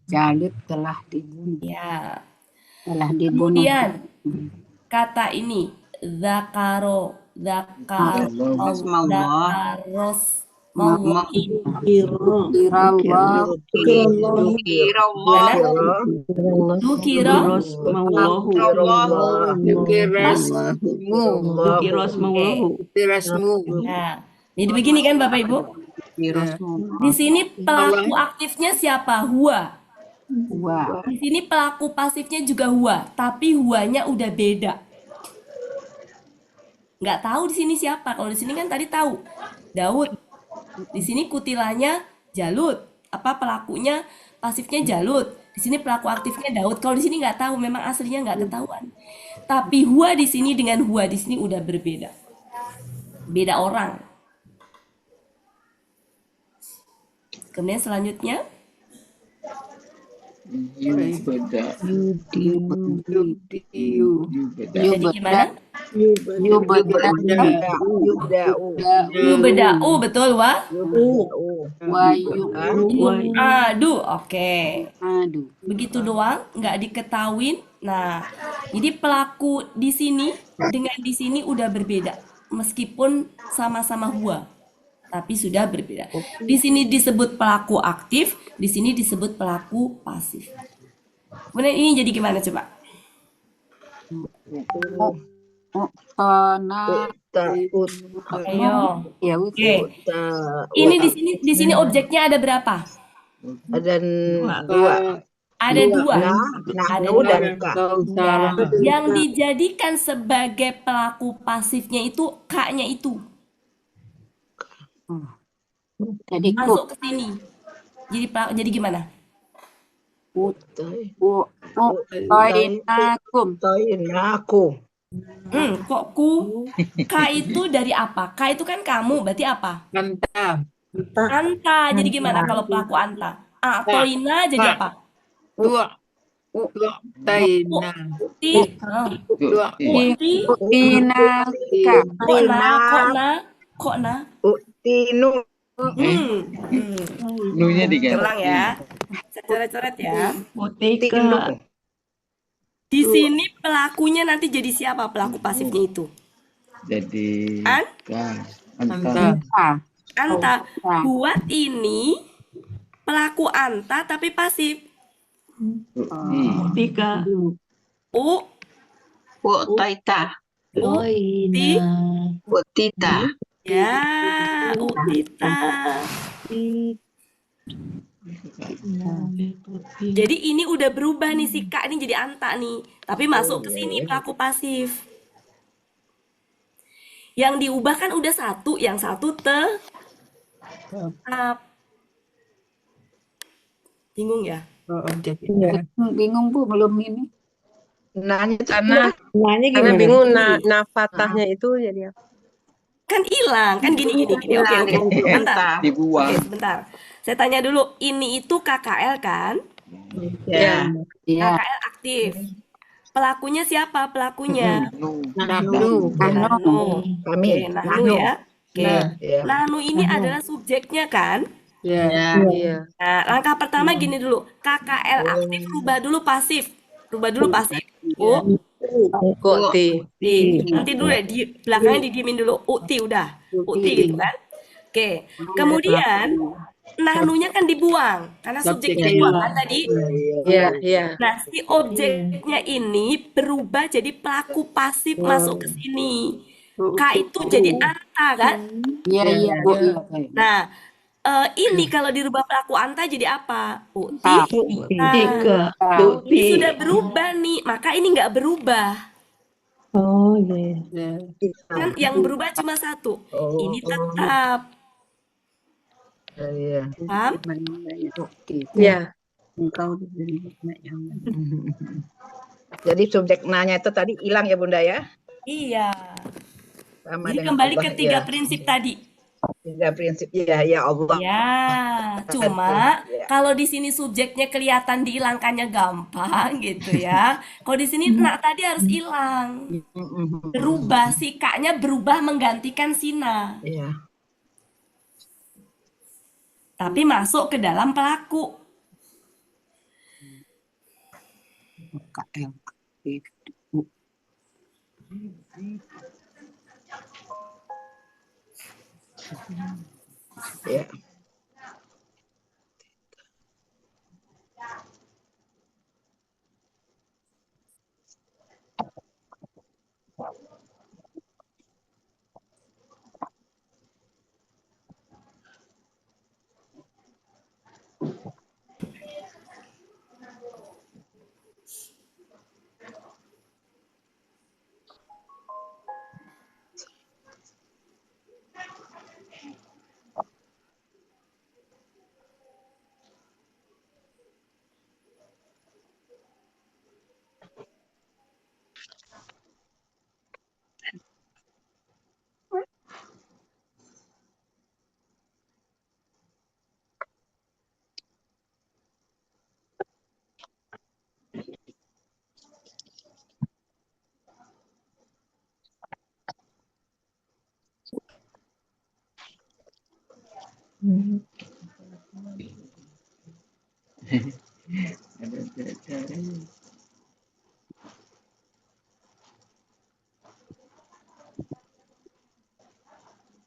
Jalut telah dibunuh. Ya. Telah dibunuh. Kemudian kata ini zakaros Nah, jadi begini kan Bapak Ibu? Di sini pelaku aktifnya siapa? Huwa. Di sini pelaku pasifnya juga huwa, tapi huwanya udah beda. Nggak tahu di sini siapa. Kalau di sini kan tadi tahu Daud. Di sini kutilanya Jalut. Apa pelakunya pasifnya Jalut. Di sini pelaku aktifnya Daud. Kalau di sini nggak tahu, memang aslinya nggak ketahuan. Tapi huwa di sini dengan huwa di sini udah berbeda. Beda orang. Kemudian selanjutnya jadi gimana? Yubeda'u, betul wa? Aduh, oke. Begitu doang, nggak diketahuin. Nah, jadi pelaku di sini dengan di sini udah berbeda, meskipun sama-sama huwa, tapi sudah berbeda. Di sini disebut pelaku aktif, di sini disebut pelaku pasif. Kemudian ini jadi gimana coba? Ayo. Oke. Ini di sini objeknya ada berapa? Ada dua. Ada dua. Ada dua. Ya. Yang dijadikan sebagai pelaku pasifnya itu K-nya itu. Jadi Masuk ke sini. Jadi gimana? Kok ku? K itu dari apa? K itu kan kamu, berarti apa? Anta. Jadi gimana kalau pelaku anta? Toina jadi apa? Kokna. Nunya diganti. Ulang ya. Saya coret-coret ya. Di sini pelakunya nanti jadi siapa pelaku pasifnya itu? Jadi An anta. anta. Buat ini pelaku anta tapi pasif. Tika. U Taita. ti Tita. ya utita. Jadi ini udah berubah nih si Kak ini jadi anta nih, tapi masuk ke sini pelaku pasif. Yang diubah kan udah satu, yang satu tetap. Bingung ya? Bingung Bu, belum ini. Nanya Karena bingung fatahnya itu jadi apa? Kan hilang, kan gini. Oke. Bentar. Dibuang. Oke, sebentar. Saya tanya dulu, ini itu KKL kan? Ya. Ya. KKL aktif. Pelakunya siapa? Pelakunya Nahnu. Kami. Oke, Nahnu ya. Oke. Ya. Nahnu ini adalah subjeknya kan? Ya. Iya. Nah, langkah pertama gini dulu. KKL aktif rubah dulu pasif. Kok ti. Nanti dulu ya, di belakangnya didiemin dulu. Uti udah. Uti gitu kan. Oke. Kemudian nahnunya kan dibuang karena subjeknya dibuang kan tadi. Iya. Nah, si objeknya ini berubah jadi pelaku pasif masuk ke sini. K itu jadi anta kan? Iya Bu. Nah, ini kalau dirubah pelaku anta jadi apa? Tika. Ini sudah berubah nih, maka ini nggak berubah. Oh iya. Kan yang berubah cuma satu. Ini tetap. Iya. Paham? Iya. Engkau diberi nikmat yang Jadi subjek nanya itu tadi hilang ya Bunda ya? Iya. Sama Jadi dengan kembali Allah, ke tiga ya. prinsip tadi. Tiga prinsip. Iya, ya Allah. Ya, cuma kalau di sini subjeknya kelihatan dihilangkannya gampang gitu ya. Kalau di sini nak tadi harus hilang. Berubah, si kaknya berubah menggantikan sina. Iya. Tapi masuk ke dalam pelaku. KL. Ya.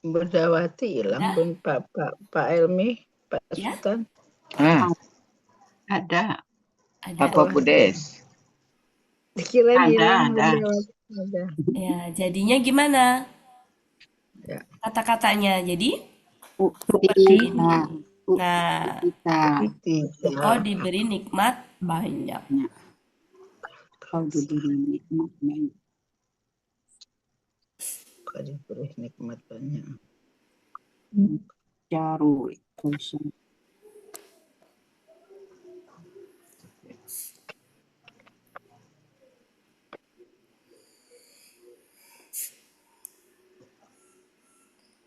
Bundawati hilang Bun Pak Elmi, Pak Sultan. Ada. Apa Budes? Dikira hilang Ada. Bundawati. Ada. Ya, jadinya gimana? Ya. Kata-katanya jadi Seperti nah, Tiga. kau diberi nikmat banyak. Kau diberi nikmat banyak. Kau diberi nikmat banyak. Jaru kosong.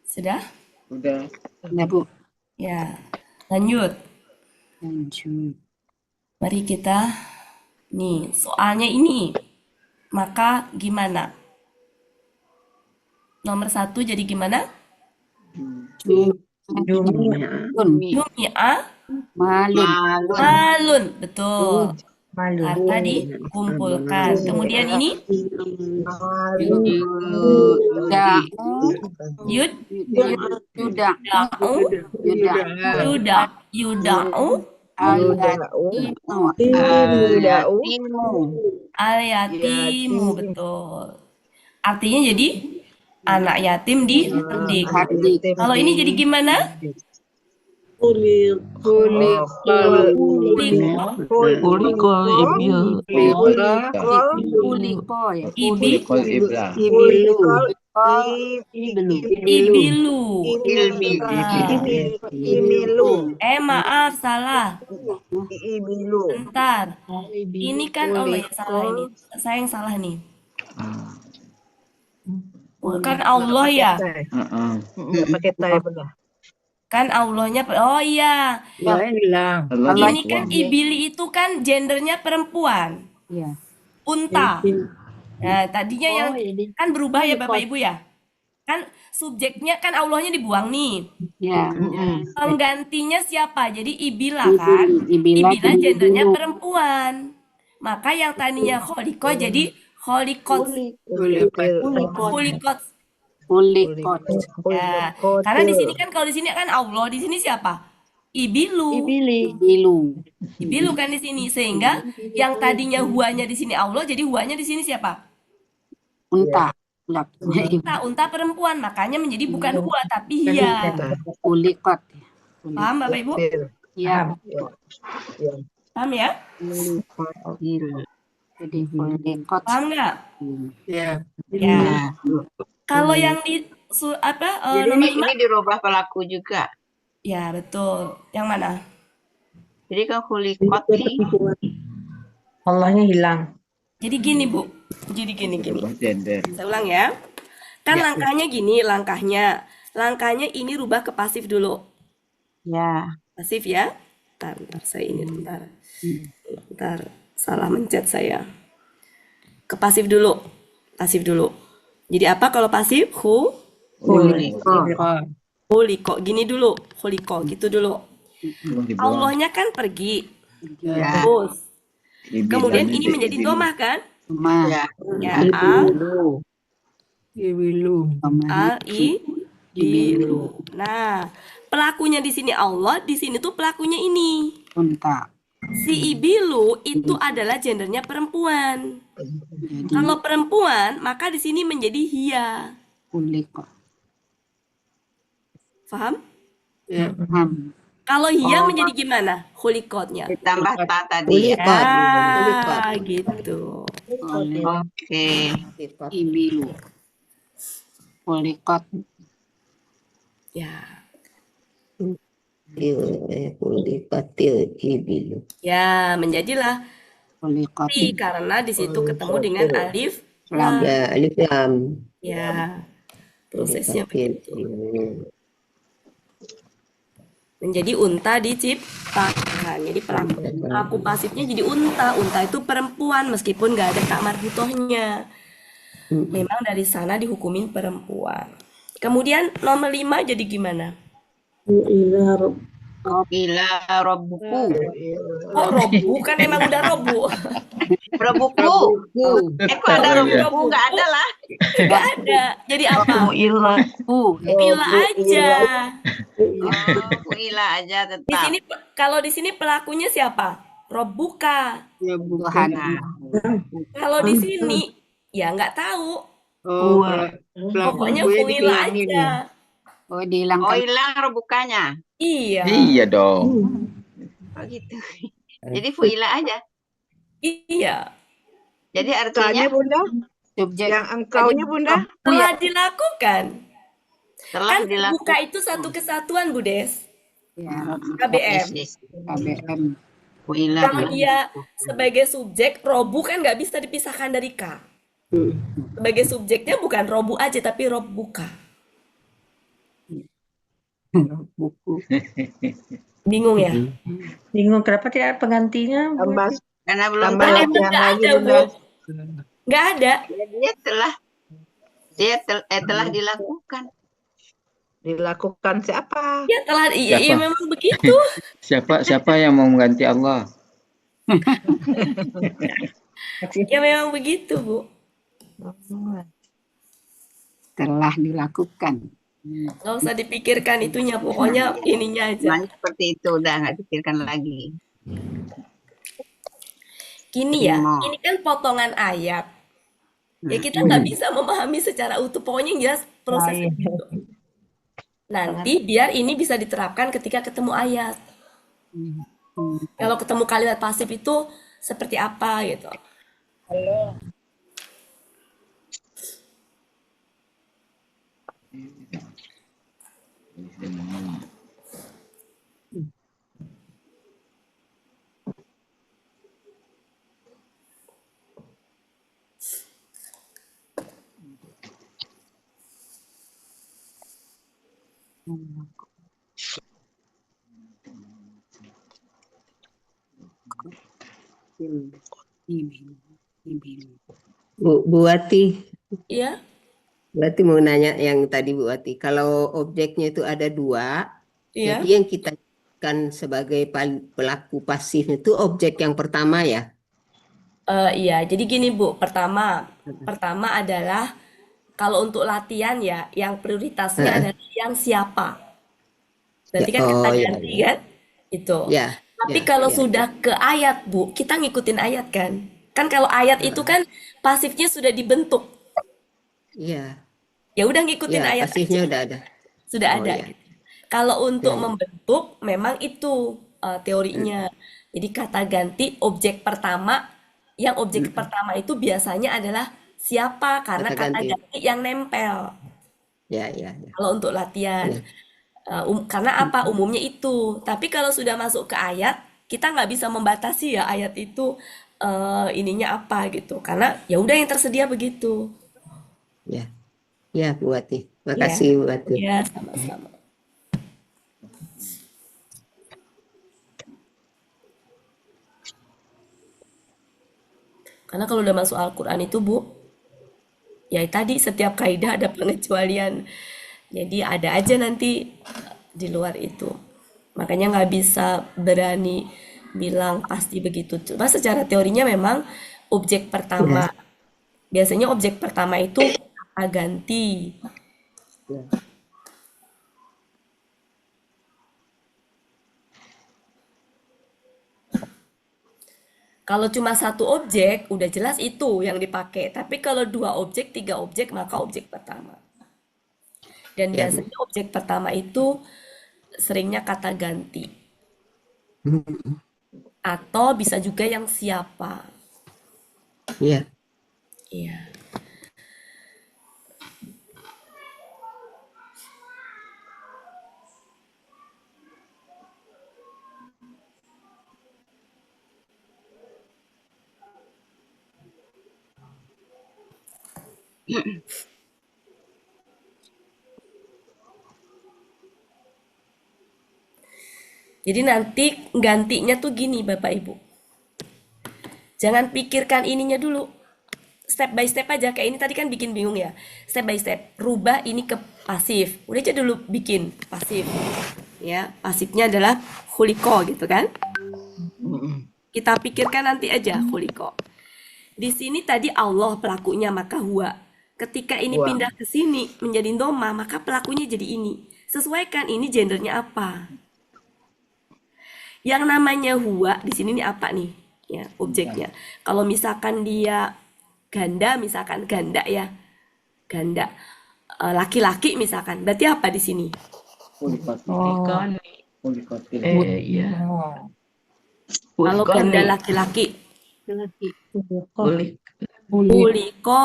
Sudah? Udah. Ya Bu. Ya. Lanjut. Mari kita nih, soalnya ini. Maka gimana? Nomor 1 jadi gimana? Dunia. Dunia Malun. malun. Betul. Harta dikumpulkan. Kemudian ini yud Yuda'u yuda'u al-yatimu, betul. Artinya jadi anak yatim dihardik. Kalau ini jadi gimana? Kulikul ibla. Ibilu. Maaf, salah. Bentar. Ini kan Allah yang salah ini. Saya yang salah nih. Bukan Allah ya. Pakai tai benar. Kan Allahnya, oh iya. Allah Ini kan ibili itu kan gendernya perempuan. Ya. Unta. Nah, tadinya yang kan berubah ya Bapak Ibu ya. Kan subjeknya kan Allahnya dibuang nih. Ya. Penggantinya siapa? Jadi ibila kan. Ibila gendernya perempuan. Maka yang tadinya kholiko jadi kholikot. Kholikot. Ya, karena di sini kan kalau di sini kan Allah, di sini siapa? Ibilu kan di sini, sehingga yang tadinya huanya di sini Allah, jadi huanya di sini siapa? Unta. Unta perempuan, makanya menjadi bukan hua tapi hia. Kulikot. Paham Bapak Ibu? Ya. Paham ya? Jadi kulikot. Paham nggak? Ya. Ya. Kalau yang di Jadi nomor ini dirubah pelaku juga. ya betul. Yang mana? Jadi kan kulikot nih. Allahnya hilang. Jadi gini Bu. Jadi gini. gender. Saya ulang ya. Kan langkahnya gini, langkahnya ini rubah ke pasif dulu. Ya. Pasif ya. Bentar saya ini bentar. Salah mencet saya. Ke pasif dulu. Jadi apa kalau pasif? Huliko. Gini dulu. Huliko gitu dulu. Allahnya kan pergi. Terus. Kemudian ini menjadi domah kan? Ya. Ibilu. Nah, pelakunya di sini Allah, di sini tuh pelakunya ini. Unta. Si ibilu itu adalah gendernya perempuan. Kalau perempuan, maka di sini menjadi hia. Kulikot. Paham? Paham. Kalau hia menjadi gimana? Hulikotnya. Ditambah ta tadi. Ah, gitu. Oke. Ibilu. Kulikot. Ya. Ibilu. Ya, menjadilah Kulikot. pi karena di situ ketemu dengan alif lam. Ya, alif lam. Ya. Prosesnya begitu. Menjadi unta diciptakan. Jadi pelaku pasifnya jadi unta. Unta itu perempuan meskipun nggak ada tak marfutohnya. Memang dari sana dihukumin perempuan. Kemudian nomor 5 jadi gimana? Ila robbuku. Kok robu? Kan emang udah robu. Robbuku. Kok ada robbuku? Nggak ada lah. Nggak ada. Jadi apa? Ila aja. Oh, ila aja Di tetap. sini kalau di sini pelakunya siapa? Robbuka. Tuhan. Kalau di sini ya nggak tahu. Pokoknya gue fuila dihilangin aja. Oh, Oh, dihilangkan. hilang robukanya. Iya. Iya dong. Oh gitu. Jadi fuila aja. Iya. Jadi Tanya artinya Bunda, Subjek. yang engkaunya Bunda. Telah dilakukan. telah Kan terbuka itu satu kesatuan, Bu Des. Ya. KBM. KBM. Fuila. Kalau dia sebagai subjek, robu kan nggak bisa dipisahkan dari K. Sebagai subjeknya bukan robu aja, tapi robbuka. Buku. Bingung ya? Bingung kenapa tidak ada penggantinya? Bu? Tambah Karena belum tambah tahu. Emang latihan nggak lagi ada, Bunda. Bu. Nggak ada. Telah dilakukan. Dilakukan siapa? Ya telah, iya Siapa? memang begitu. Siapa yang mau mengganti Allah? Ya memang begitu, Bu. Telah dilakukan. Nggak usah dipikirkan itunya, pokoknya ininya aja. Semuanya seperti itu, udah nggak dipikirkan lagi. Gini ya, Primo. ini kan potongan ayat. Ya kita nggak bisa memahami secara utuh, pokoknya yang jelas prosesnya gitu. Nanti biar ini bisa diterapkan ketika ketemu ayat. Kalau ketemu kalimat pasif itu seperti apa gitu. Bu Wati, Iya, berarti mau nanya yang tadi Bu Wati, kalau objeknya itu ada dua, iya. jadi yang kita kan sebagai pelaku pasif itu objek yang pertama ya? Iya, jadi gini Bu, pertama adalah kalau untuk latihan ya, yang prioritasnya adalah yang siapa. Berarti kan kata Oh ya, ganti kan? Itu. ya, Tapi ya, kalau ya, sudah ke ayat, Bu, kita ngikutin ayat kan? Kan kalau ayat itu kan pasifnya sudah dibentuk. ya, Ya udah ngikutin ya, ayat pasifnya aja. udah ada. Sudah Oh ada ya, gitu. Kalau untuk ya, ya. membentuk memang itu teorinya. Jadi kata ganti objek pertama, yang objek pertama itu biasanya adalah siapa karena Kata kata ganti. ganti yang nempel. Ya, ya, ya, Kalau untuk latihan. ya. Karena apa? Umumnya itu. Tapi kalau sudah masuk ke ayat, kita nggak bisa membatasi ya ayat itu ininya apa gitu. Karena ya udah yang tersedia begitu. Ya, ya Bu Wati. Ya, Makasih Bu Wati. ya sama-sama. Karena kalau udah masuk Al-Quran itu Bu, ya tadi setiap kaidah ada pengecualian. Jadi ada aja nanti di luar itu. Makanya nggak bisa berani bilang pasti begitu. Cuma secara teorinya memang objek pertama. Biasanya objek pertama itu kata ganti. Ya. Kalau cuma satu objek, udah jelas itu yang dipakai. Tapi kalau dua objek, tiga objek, maka objek pertama. Dan Ya, Bu. biasanya objek pertama itu seringnya kata ganti. Atau bisa juga yang siapa. Ya, Iya. Jadi nanti gantinya tuh gini Bapak Ibu. Jangan pikirkan ininya dulu. Step by step aja. Kayak ini tadi kan bikin bingung ya. Step by step. Rubah ini ke pasif. Udah aja dulu bikin pasif. Ya, pasifnya adalah khuliko gitu kan. Kita pikirkan nanti aja khuliko. Di sini tadi Allah pelakunya maka huwa. Ketika ini Huwa. pindah ke sini menjadi doma, maka pelakunya jadi ini. Sesuaikan ini gendernya apa. Yang namanya huwa di sini nih apa nih? Ya, objeknya. Kalau misalkan dia ganda, misalkan ganda ya. Ganda. Laki-laki misalkan. Berarti apa di sini? Iya. Kalau ganda laki-laki. Puliko.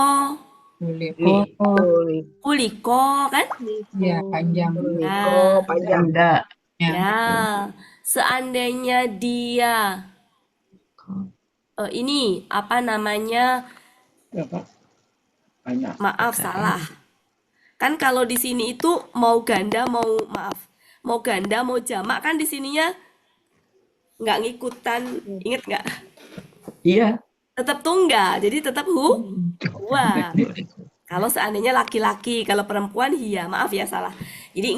Puliko kan? Ya, panjang. Ya. Panjang. Ya. Seandainya dia ini apa namanya? Maaf salah. Kan kalau di sini itu mau ganda mau ganda mau jamak kan di sininya nggak ngikutan, inget nggak? Iya. Tetap tunggal, jadi tetap huwa. Kalau seandainya laki-laki, kalau perempuan hiya, maaf ya salah. Jadi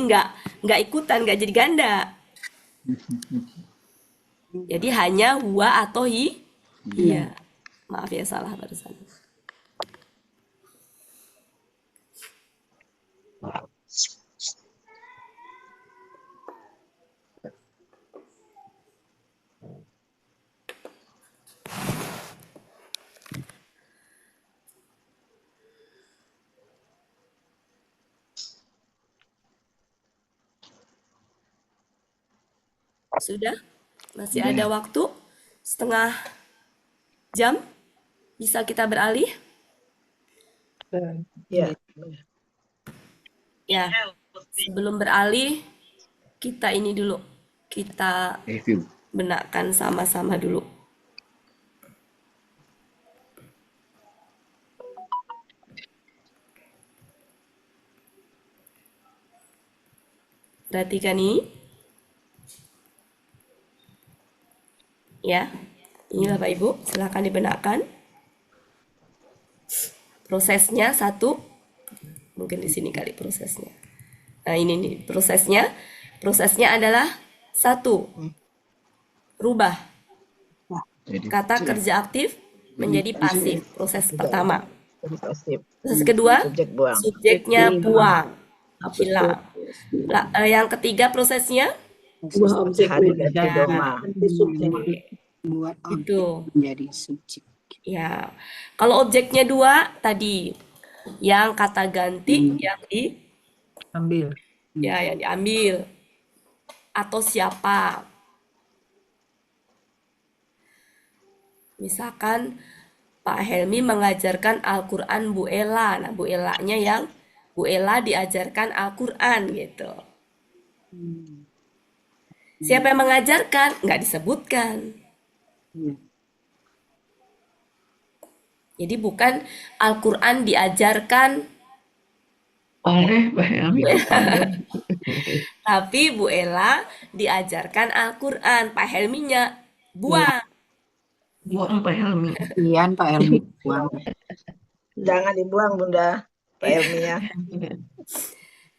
nggak ikutan, nggak jadi ganda. Jadi hanya huwa atau Iya. iya. Maaf ya, salah barusan. Sudah? Masih ada waktu setengah jam? Bisa kita beralih? Ya. Ya, sebelum beralih, kita ini dulu. Kita Review. benarkan sama-sama dulu. Perhatikan ini. Ya, ini Bapak Ibu, silakan dibenarkan. Prosesnya satu, mungkin di sini kali prosesnya. Nah, ini nih prosesnya. Prosesnya adalah satu, rubah Jadi kata kerja aktif menjadi pasif. Proses pertama. Jadi pasif. Proses kedua, Subjek buang. subjeknya buang, hilang. Yang ketiga prosesnya, Hari ganti doma. Buat itu. objek menjadi subjek. Ya, kalau objeknya dua tadi, yang kata ganti yang Ambil. yang diambil atau siapa. Misalkan Pak Helmi mengajarkan Al-Quran Bu Ella. Nah, Bu Ella diajarkan Al-Quran gitu. Siapa yang mengajarkan? Nggak disebutkan. Iya. Jadi bukan Al-Quran diajarkan Oleh Pak Helmi. tapi Bu Ella diajarkan Al-Quran. Pak Helminya buang. Buang Pak Helmi. Sekian Pak Helmi buang. Jangan dibuang Bunda. Pak Helmi ya.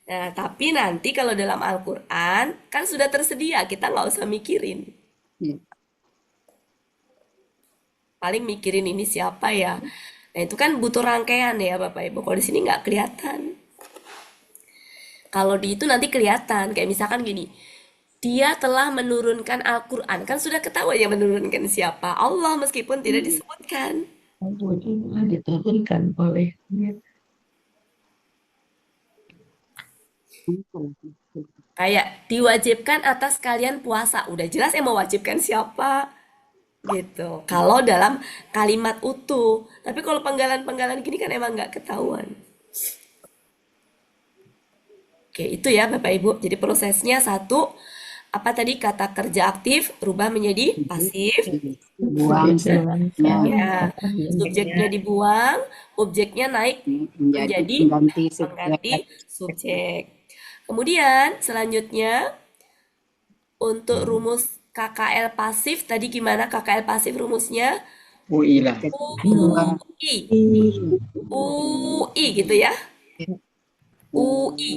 Nah, tapi nanti kalau dalam Al-Quran kan sudah tersedia, kita nggak usah mikirin. Iya. Paling mikirin ini siapa ya. Nah, itu kan butuh rangkaian ya Bapak Ibu. Kalau di sini nggak kelihatan. Kalau di itu nanti kelihatan. Kayak misalkan gini, dia telah menurunkan Al-Quran. Kan sudah ketahuan yang menurunkan siapa. Allah meskipun tidak disebutkan. Al-Quran diturunkan oleh Kayak diwajibkan atas kalian puasa. Udah jelas yang mewajibkan siapa. Gitu. Kalau dalam kalimat utuh. Tapi kalau penggalan-penggalan gini kan emang nggak ketahuan. Oke, itu ya Bapak Ibu. Jadi prosesnya satu, apa tadi kata kerja aktif rubah menjadi pasif. Buang Ya, subjeknya dibuang, objeknya naik menjadi pengganti pengganti subjek. subjek. Kemudian selanjutnya untuk rumus KKL pasif tadi gimana KKL pasif rumusnya? Uilah. UI. UI gitu ya. UI.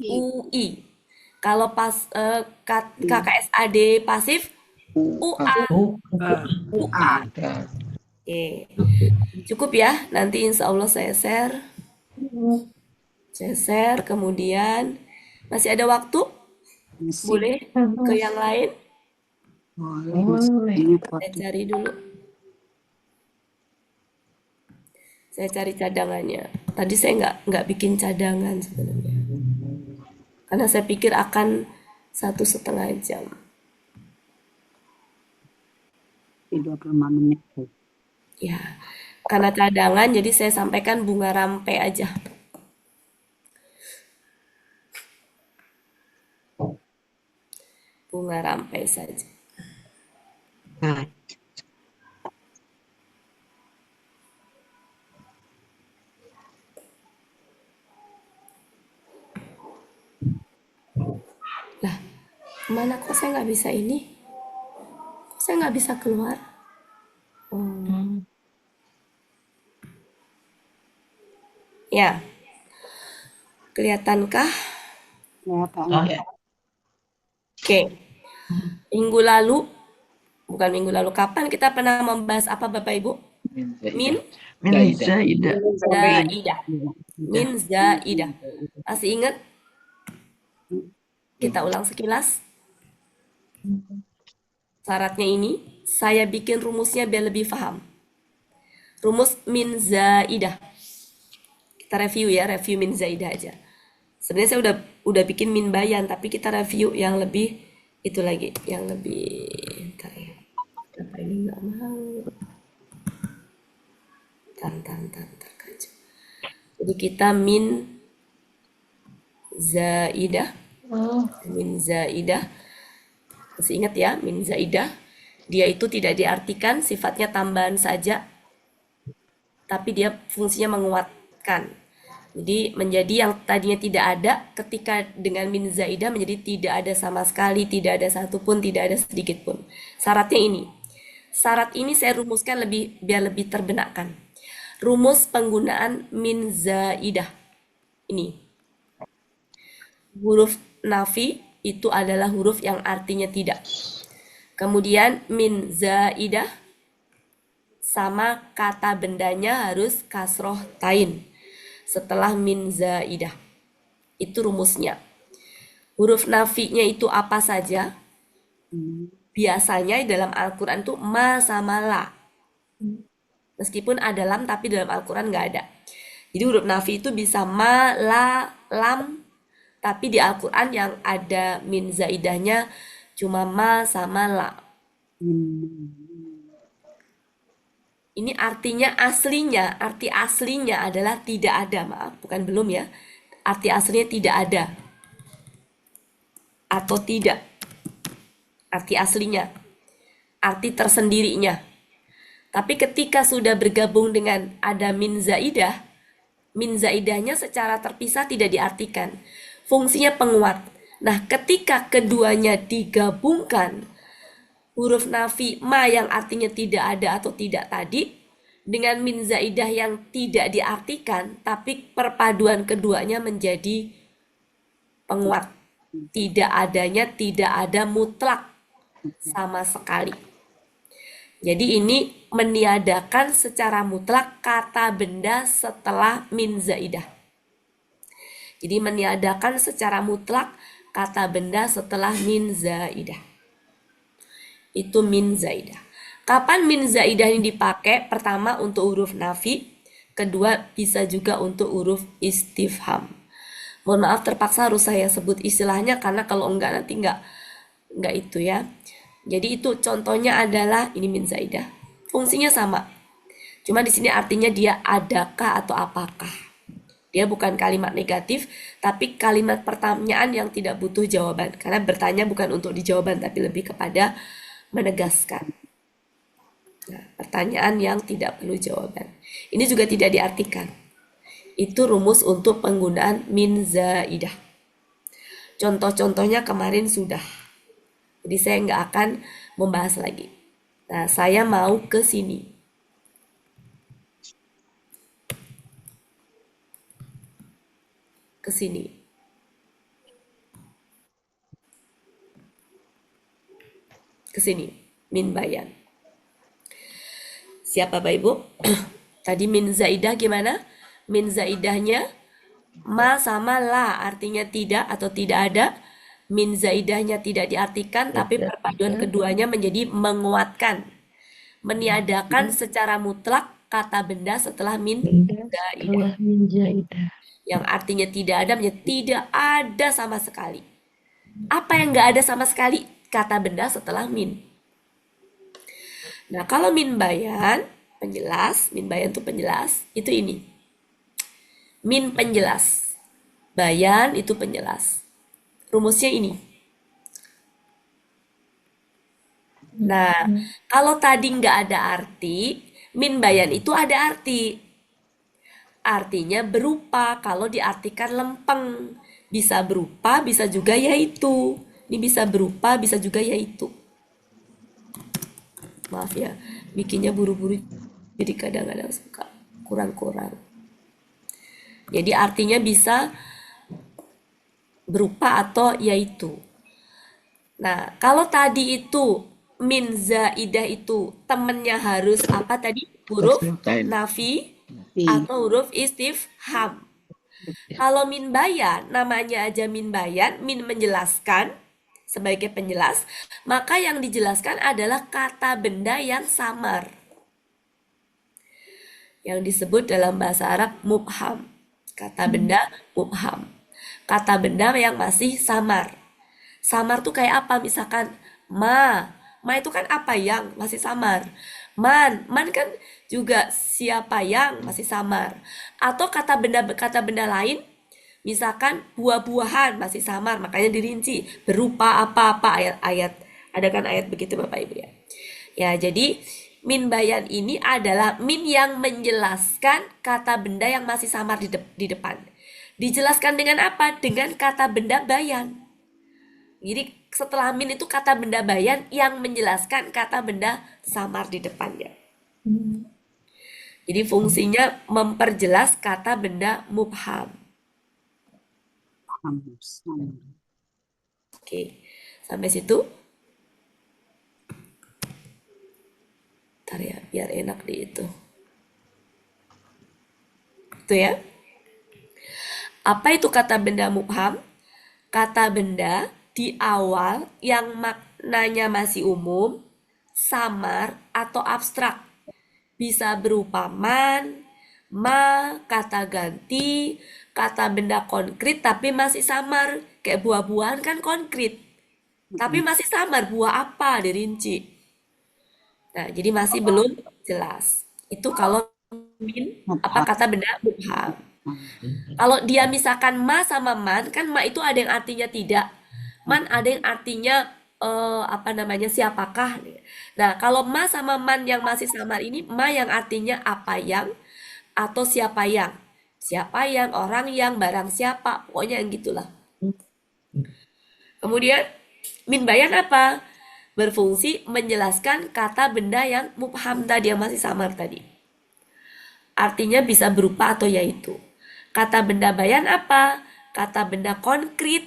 UI. Kalau pas KKSAD pasif UA. UA. Oke. Cukup ya. Nanti insya Allah saya share. Saya share. Kemudian masih ada waktu? Boleh ke yang lain? Boleh. Saya cari dulu. Saya cari cadangannya. Tadi saya nggak bikin cadangan sebenarnya. Karena saya pikir akan 1,5 jam. 25 menit. Ya, karena cadangan jadi saya sampaikan bunga rampai aja. Bunga rampai saja. Lah, kemana kok saya nggak bisa ini? Kok saya nggak bisa keluar? Ya, kelihatankah? Ya, Pak. Oke, minggu lalu bukan minggu lalu. Kapan kita pernah membahas apa Bapak Ibu? Min Min Zaidah. zaidah. zaidah. Min zaidah. Masih ingat? Kita ulang sekilas. Syaratnya ini, saya bikin rumusnya biar lebih paham. Rumus min zaidah. Kita review ya, review min zaidah aja. Sebenarnya saya udah bikin min bayan, tapi kita review yang lebih itu lagi, yang lebih. Bentar ya. Kenapa ini nggak mau? Tar kacau. Jadi kita min zaidah, masih ingat ya, min zaidah. Dia itu tidak diartikan, sifatnya tambahan saja, tapi dia fungsinya menguatkan. Jadi menjadi yang tadinya tidak ada, ketika dengan min zaidah menjadi tidak ada sama sekali, tidak ada satupun, tidak ada sedikit pun. Syaratnya ini. Syarat ini saya rumuskan biar lebih terbenakkan. Rumus penggunaan min zaidah. Ini. Huruf nafi itu adalah huruf yang artinya tidak. Kemudian min zaidah sama kata bendanya harus kasroh tain setelah min zaidah. Itu rumusnya. Huruf nafinya itu apa saja? Biasanya dalam Al-Quran itu ma sama la. Meskipun ada lam, tapi dalam Al-Quran nggak ada. Jadi huruf nafi itu bisa ma, la, lam, tapi di Al-Quran yang ada min zaidahnya cuma ma sama la. Ini artinya aslinya, arti aslinya adalah tidak ada, maaf, bukan belum ya. Arti aslinya tidak ada. Atau tidak. Arti aslinya. Arti tersendirinya. Tapi ketika sudah bergabung dengan ada min zaidahnya secara terpisah tidak diartikan. Fungsinya penguat. Nah, ketika keduanya digabungkan, huruf nafi ma yang artinya tidak ada atau tidak tadi, dengan min zaidah yang tidak diartikan, tapi perpaduan keduanya menjadi penguat. Tidak adanya, tidak ada mutlak sama sekali. Jadi ini meniadakan secara mutlak kata benda setelah min zaidah. Jadi meniadakan secara mutlak kata benda setelah min zaidah. Itu min zaidah. Kapan min zaidah ini dipakai? Pertama untuk huruf nafi, kedua bisa juga untuk huruf istifham. Mohon maaf terpaksa harus saya sebut istilahnya karena kalau enggak nanti enggak itu ya. Jadi itu contohnya adalah ini min zaidah. Fungsinya sama. Cuma di sini artinya dia adakah atau apakah. Dia bukan kalimat negatif, tapi kalimat pertanyaan yang tidak butuh jawaban. Karena bertanya bukan untuk dijawaban, tapi lebih kepada menegaskan. Nah, pertanyaan yang tidak perlu jawaban. Ini juga tidak diartikan. Itu rumus untuk penggunaan min zaidah. Contoh-contohnya kemarin sudah. Jadi saya nggak akan membahas lagi. Nah, saya mau ke sini. Ke sini. Ke sini. Min bayan. Siapa Bapak Ibu? Tadi min zaidah gimana? Min zaidahnya ma sama la artinya tidak atau tidak ada. Min zaidahnya tidak diartikan tapi perpaduan keduanya menjadi menguatkan. Meniadakan secara mutlak kata benda setelah min zaidah. Yang artinya tidak ada menjadi tidak ada sama sekali. Apa yang nggak ada sama sekali? Kata benda setelah min. Nah, kalau min bayan, penjelas, min bayan itu penjelas, itu ini. Min penjelas. Bayan itu penjelas. Rumusnya ini. Nah, kalau tadi nggak ada arti, min bayan itu ada arti. Artinya berupa, kalau diartikan lempeng. Bisa berupa, bisa juga yaitu. Ini bisa berupa, bisa juga yaitu. Maaf ya, bikinnya buru-buru, jadi kadang-kadang suka kurang-kurang. Jadi artinya bisa berupa atau yaitu. Nah, kalau tadi itu min zaidah itu temennya harus apa tadi? Huruf Tain. nafi Iya. atau huruf istifham. Kalau min bayan, namanya aja min bayan, min menjelaskan sebagai penjelas, maka yang dijelaskan adalah kata benda yang samar. Yang disebut dalam bahasa Arab mubham. Kata benda mubham. Kata benda yang masih samar. Samar tuh kayak apa? Misalkan ma itu kan apa yang masih samar. Man kan juga siapa yang masih samar. Atau kata benda lain, misalkan buah-buahan masih samar, makanya dirinci berupa apa-apa ayat-ayat. Ada kan ayat begitu Bapak Ibu ya. Ya, jadi min bayan ini adalah min yang menjelaskan kata benda yang masih samar di depan. Dijelaskan dengan apa? Dengan kata benda bayan. Jadi setelah min itu kata benda bayan yang menjelaskan kata benda samar di depannya. Jadi fungsinya memperjelas kata benda mubham. Oke, sampai situ. Ntar ya, biar enak di itu. Itu ya. Apa itu kata benda mubham? Kata benda di awal yang maknanya masih umum, samar, atau abstrak. Bisa berupa man, ma, kata ganti, kata benda konkret tapi masih samar. Kayak buah-buahan kan konkret, tapi masih samar. Buah apa dirinci. Nah, jadi masih belum jelas. Itu kalau min, apa kata benda mubham. Kalau dia misalkan ma sama man, kan ma itu ada yang artinya tidak. Man ada yang artinya siapakah. Nah, kalau ma sama man yang masih samar ini, ma yang artinya apa yang atau siapa yang. Siapa yang, orang yang, barang siapa, pokoknya yang gitulah. Kemudian min bayan apa? Berfungsi menjelaskan kata benda yang mubham tadi, yang masih samar tadi. Artinya bisa berupa atau yaitu. Kata benda bayan apa? Kata benda konkret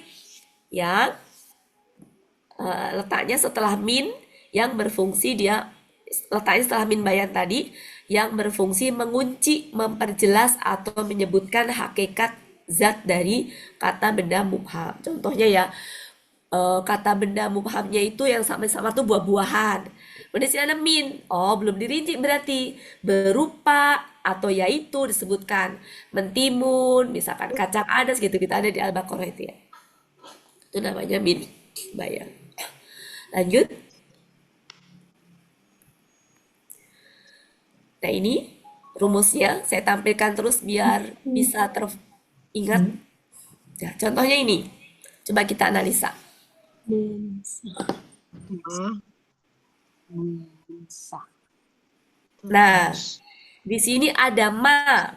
yang letaknya setelah min, yang berfungsi letaknya setelah min bayan tadi, yang berfungsi mengunci, memperjelas atau menyebutkan hakikat zat dari kata benda mubham. Contohnya ya, kata benda mubhamnya itu yang sama-sama tuh buah-buahan. Di sini ada min. Oh, belum dirinci berarti. Berupa atau yaitu disebutkan. Mentimun, misalkan kacang adas gitu. Kita ada di Al-Baqarah itu ya. Itu namanya min bayan. Lanjut. Nah, ini rumusnya saya tampilkan terus biar bisa teringat. Ya, contohnya ini. Coba kita analisa. Nah, di sini ada ma,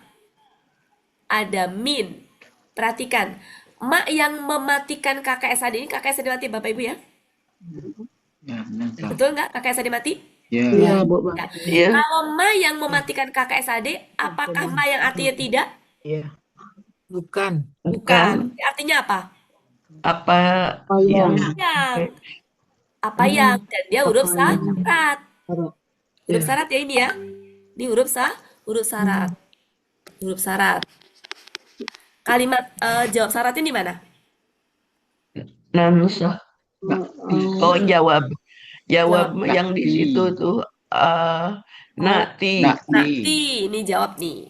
ada min. Perhatikan, ma yang mematikan KKSAD ini, KKSAD mati Bapak Ibu ya? Ya, benar. Betul nggak KKSAD mati? Ya. Iya, Bu. Ya. Iya. Kalau ma yang mematikan KKSAD, apakah ma yang artinya tidak? Iya. Bukan. Bukan. Artinya apa? Apa yang Yang. Apa yang? Dan dia huruf syarat. Huruf syarat ya ini ya. Ini huruf syarat. Huruf syarat. Kalimat jawab syaratnya di mana? namsa? Oh, jawab Jawab. yang di situ tuh nati. Nanti, ini jawab nih.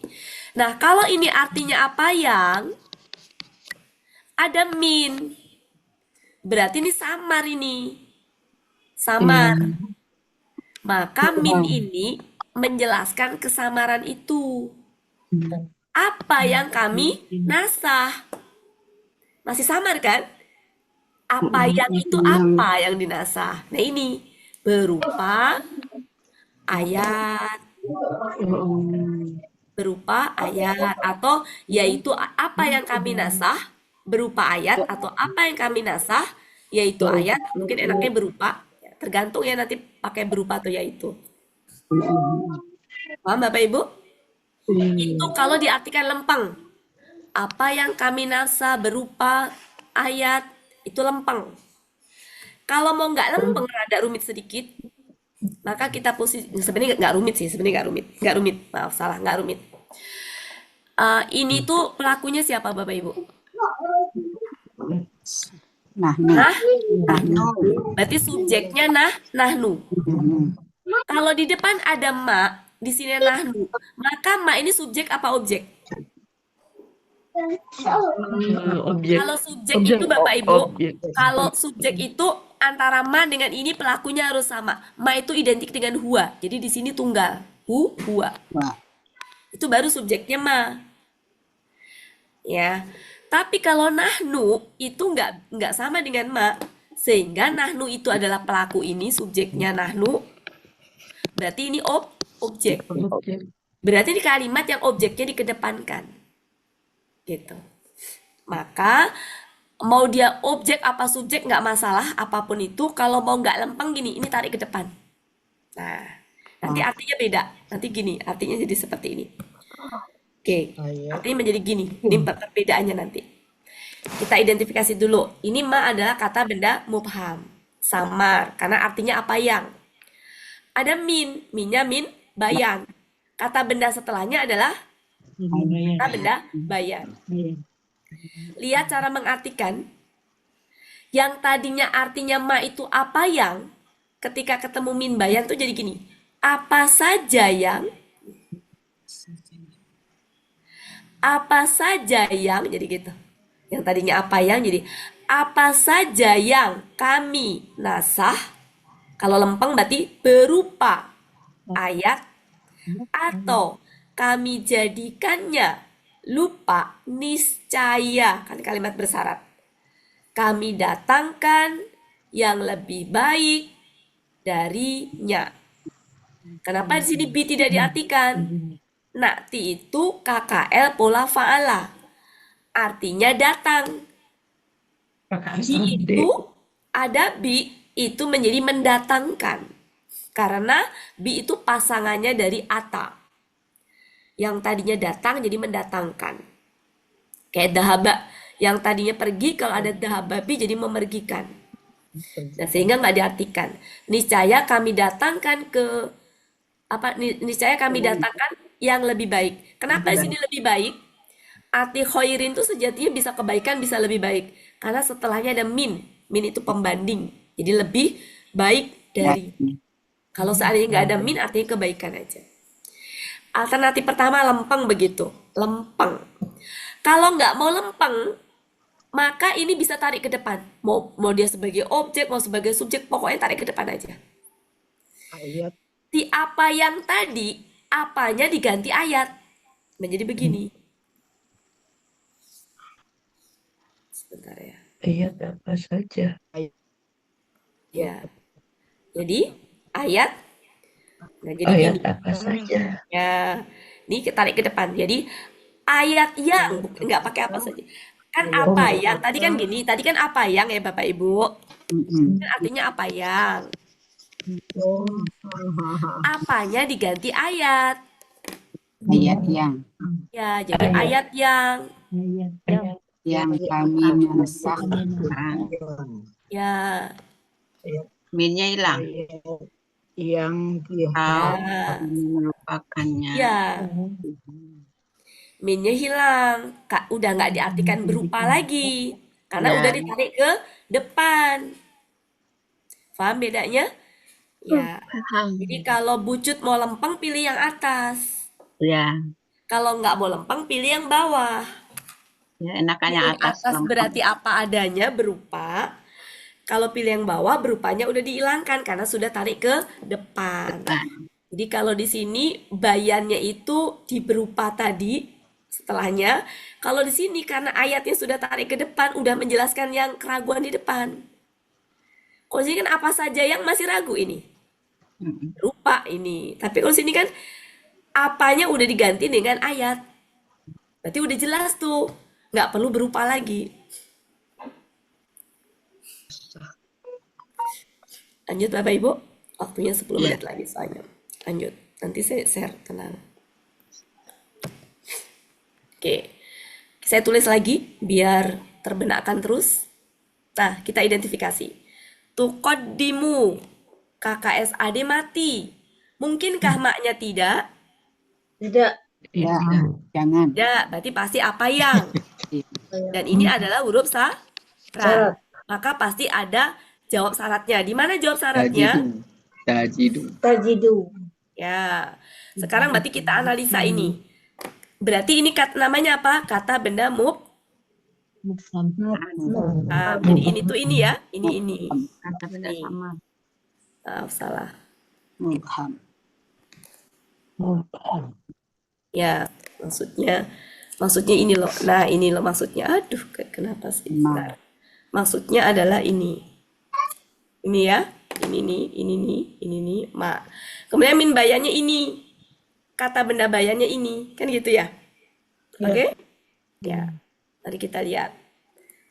Nah, kalau ini artinya apa yang? Ada min. Berarti ini samar ini. Samar. Maka min ini menjelaskan kesamaran itu. Apa yang kami nasah? Masih samar kan? Apa yang itu apa yang dinasah? Nah ini berupa ayat, atau yaitu apa yang kami nasah berupa ayat atau apa yang kami nasah yaitu ayat, mungkin enaknya berupa, tergantung ya nanti pakai berupa atau yaitu. Paham Bapak Ibu? Itu kalau diartikan lempeng. Apa yang kami nasah berupa ayat itu lempeng. Kalau mau nggak lempeng, rada rumit sedikit, Maka kita posisi sebenarnya nggak rumit sih, sebenarnya nggak rumit, maaf salah, nggak rumit. Ini tuh pelakunya siapa Bapak Ibu? Nah, Nah, nahnu. berarti subjeknya nahnu. Kalau di depan ada ma, di sini nahnu, maka ma ini subjek apa objek? Objek. Kalau subjek itu Bapak Ibu, Objek. kalau subjek itu antara ma dengan ini pelakunya harus sama. Ma itu identik dengan huwa, jadi di sini tunggal. Huwa. Wah, Itu baru subjeknya ma. Ya. Tapi kalau nahnu itu nggak sama dengan ma, sehingga nahnu itu adalah pelaku ini, subjeknya nahnu. Berarti ini objek. Objek. Berarti di kalimat yang objeknya dikedepankan. Gitu. Maka mau dia objek apa subjek nggak masalah, apapun itu. Kalau mau nggak lempeng gini, ini tarik ke depan. Nah, nanti artinya beda. Nanti gini, artinya jadi seperti ini. Oke, artinya menjadi gini. Ini perbedaannya nanti. Kita identifikasi dulu. Ini ma adalah kata benda mubham, samar, karena artinya apa yang. Ada minnya bayan. Kata benda setelahnya adalah kata benda bayan. Lihat cara mengartikan. Yang tadinya artinya ma itu apa yang, ketika ketemu min bayan tuh jadi gini. Apa saja yang jadi gitu. Yang tadinya apa yang jadi apa saja yang kami nasah. Kalau lempeng berarti berupa ayat atau kami jadikannya lupa niscaya, kan kalimat bersyarat. Kami datangkan yang lebih baik darinya. Kenapa di sini bi tidak diartikan? Na'ti itu KKL pola fa'ala. Artinya datang. Bi itu ada bi itu menjadi mendatangkan. Karena bi itu pasangannya dari ata. Yang tadinya datang jadi mendatangkan. Kayak dahaba. Yang tadinya pergi, kalau ada dahaba bi jadi memergikan. Nah, sehingga nggak diartikan. Niscaya kami datangkan ke niscaya kami datangkan yang lebih baik. Kenapa di sini lebih baik? Arti khairin itu sejatinya bisa kebaikan, bisa lebih baik. Karena setelahnya ada min. Min itu pembanding. Jadi lebih baik dari. Kalau seandainya nggak ada min, artinya kebaikan aja. Alternatif pertama lempeng begitu. Lempeng. Kalau nggak mau lempeng, maka ini bisa tarik ke depan. Mau dia sebagai objek, mau sebagai subjek, pokoknya tarik ke depan aja. Di apa yang tadi, apanya diganti ayat. Menjadi begini. Sebentar ya. Ayat apa saja. Ya. Jadi ayat. Nah, jadi Ayat gini. apa saja. Ya. Ini tarik ke depan. Jadi ayat yang nggak pakai apa saja. Kan apa yang tadi kan gini. Tadi kan apa yang ya Bapak Ibu. Kan artinya apa yang. Apanya diganti ayat. ayat yang Ya, jadi ayat yang. kami nasahkan. Ya. Minnya hilang. Yang melupakannya. Ya. Minnya hilang. Udah nggak diartikan berupa lagi. Karena udah ditarik ke depan. Paham bedanya? Ya. Jadi kalau bucut mau lempeng, pilih yang atas. Ya. Kalau nggak mau lempeng, pilih yang bawah. Ya, enakannya Pilih yang atas. atas berarti apa adanya berupa. Kalau pilih yang bawah, berupanya udah dihilangkan karena sudah tarik ke depan. Jadi kalau di sini bayannya itu di berupa tadi setelahnya. Kalau di sini karena ayatnya sudah tarik ke depan, udah menjelaskan yang keraguan di depan. Kalau sini kan apa saja yang masih ragu ini. Berupa ini. Tapi kalau sini kan apanya udah diganti dengan ayat. Berarti udah jelas tuh. Nggak perlu berupa lagi. Lanjut Bapak Ibu. Waktunya 10 menit lagi soalnya. Lanjut. Nanti saya share, tenang. Oke. Saya tulis lagi biar terbenakkan terus. Nah, kita identifikasi. Tuqaddimu. KKSAD mati. Mungkinkah maknya tidak? Tidak. Ya, jangan. Tidak, berarti pasti apa yang? Dan ini adalah huruf syarat. Syarat. Maka pasti ada jawab syaratnya. Di mana jawab syaratnya? Tajidu. Tajidu. Ya. Sekarang berarti kita analisa ini. Berarti ini namanya apa? Kata benda jadi ini tuh ini ya. Ini. Kata benda Ini. sama. Maaf, salah. Mubham. Ya, maksudnya ini loh. Nah, ini loh maksudnya. Aduh, kenapa sih? Bentar. Maksudnya adalah ini. Ini ya. Ini nih, ma. Kemudian min bayannya ini. Kata benda bayannya ini. Kan gitu ya? Oke? Ya. Mari kita lihat.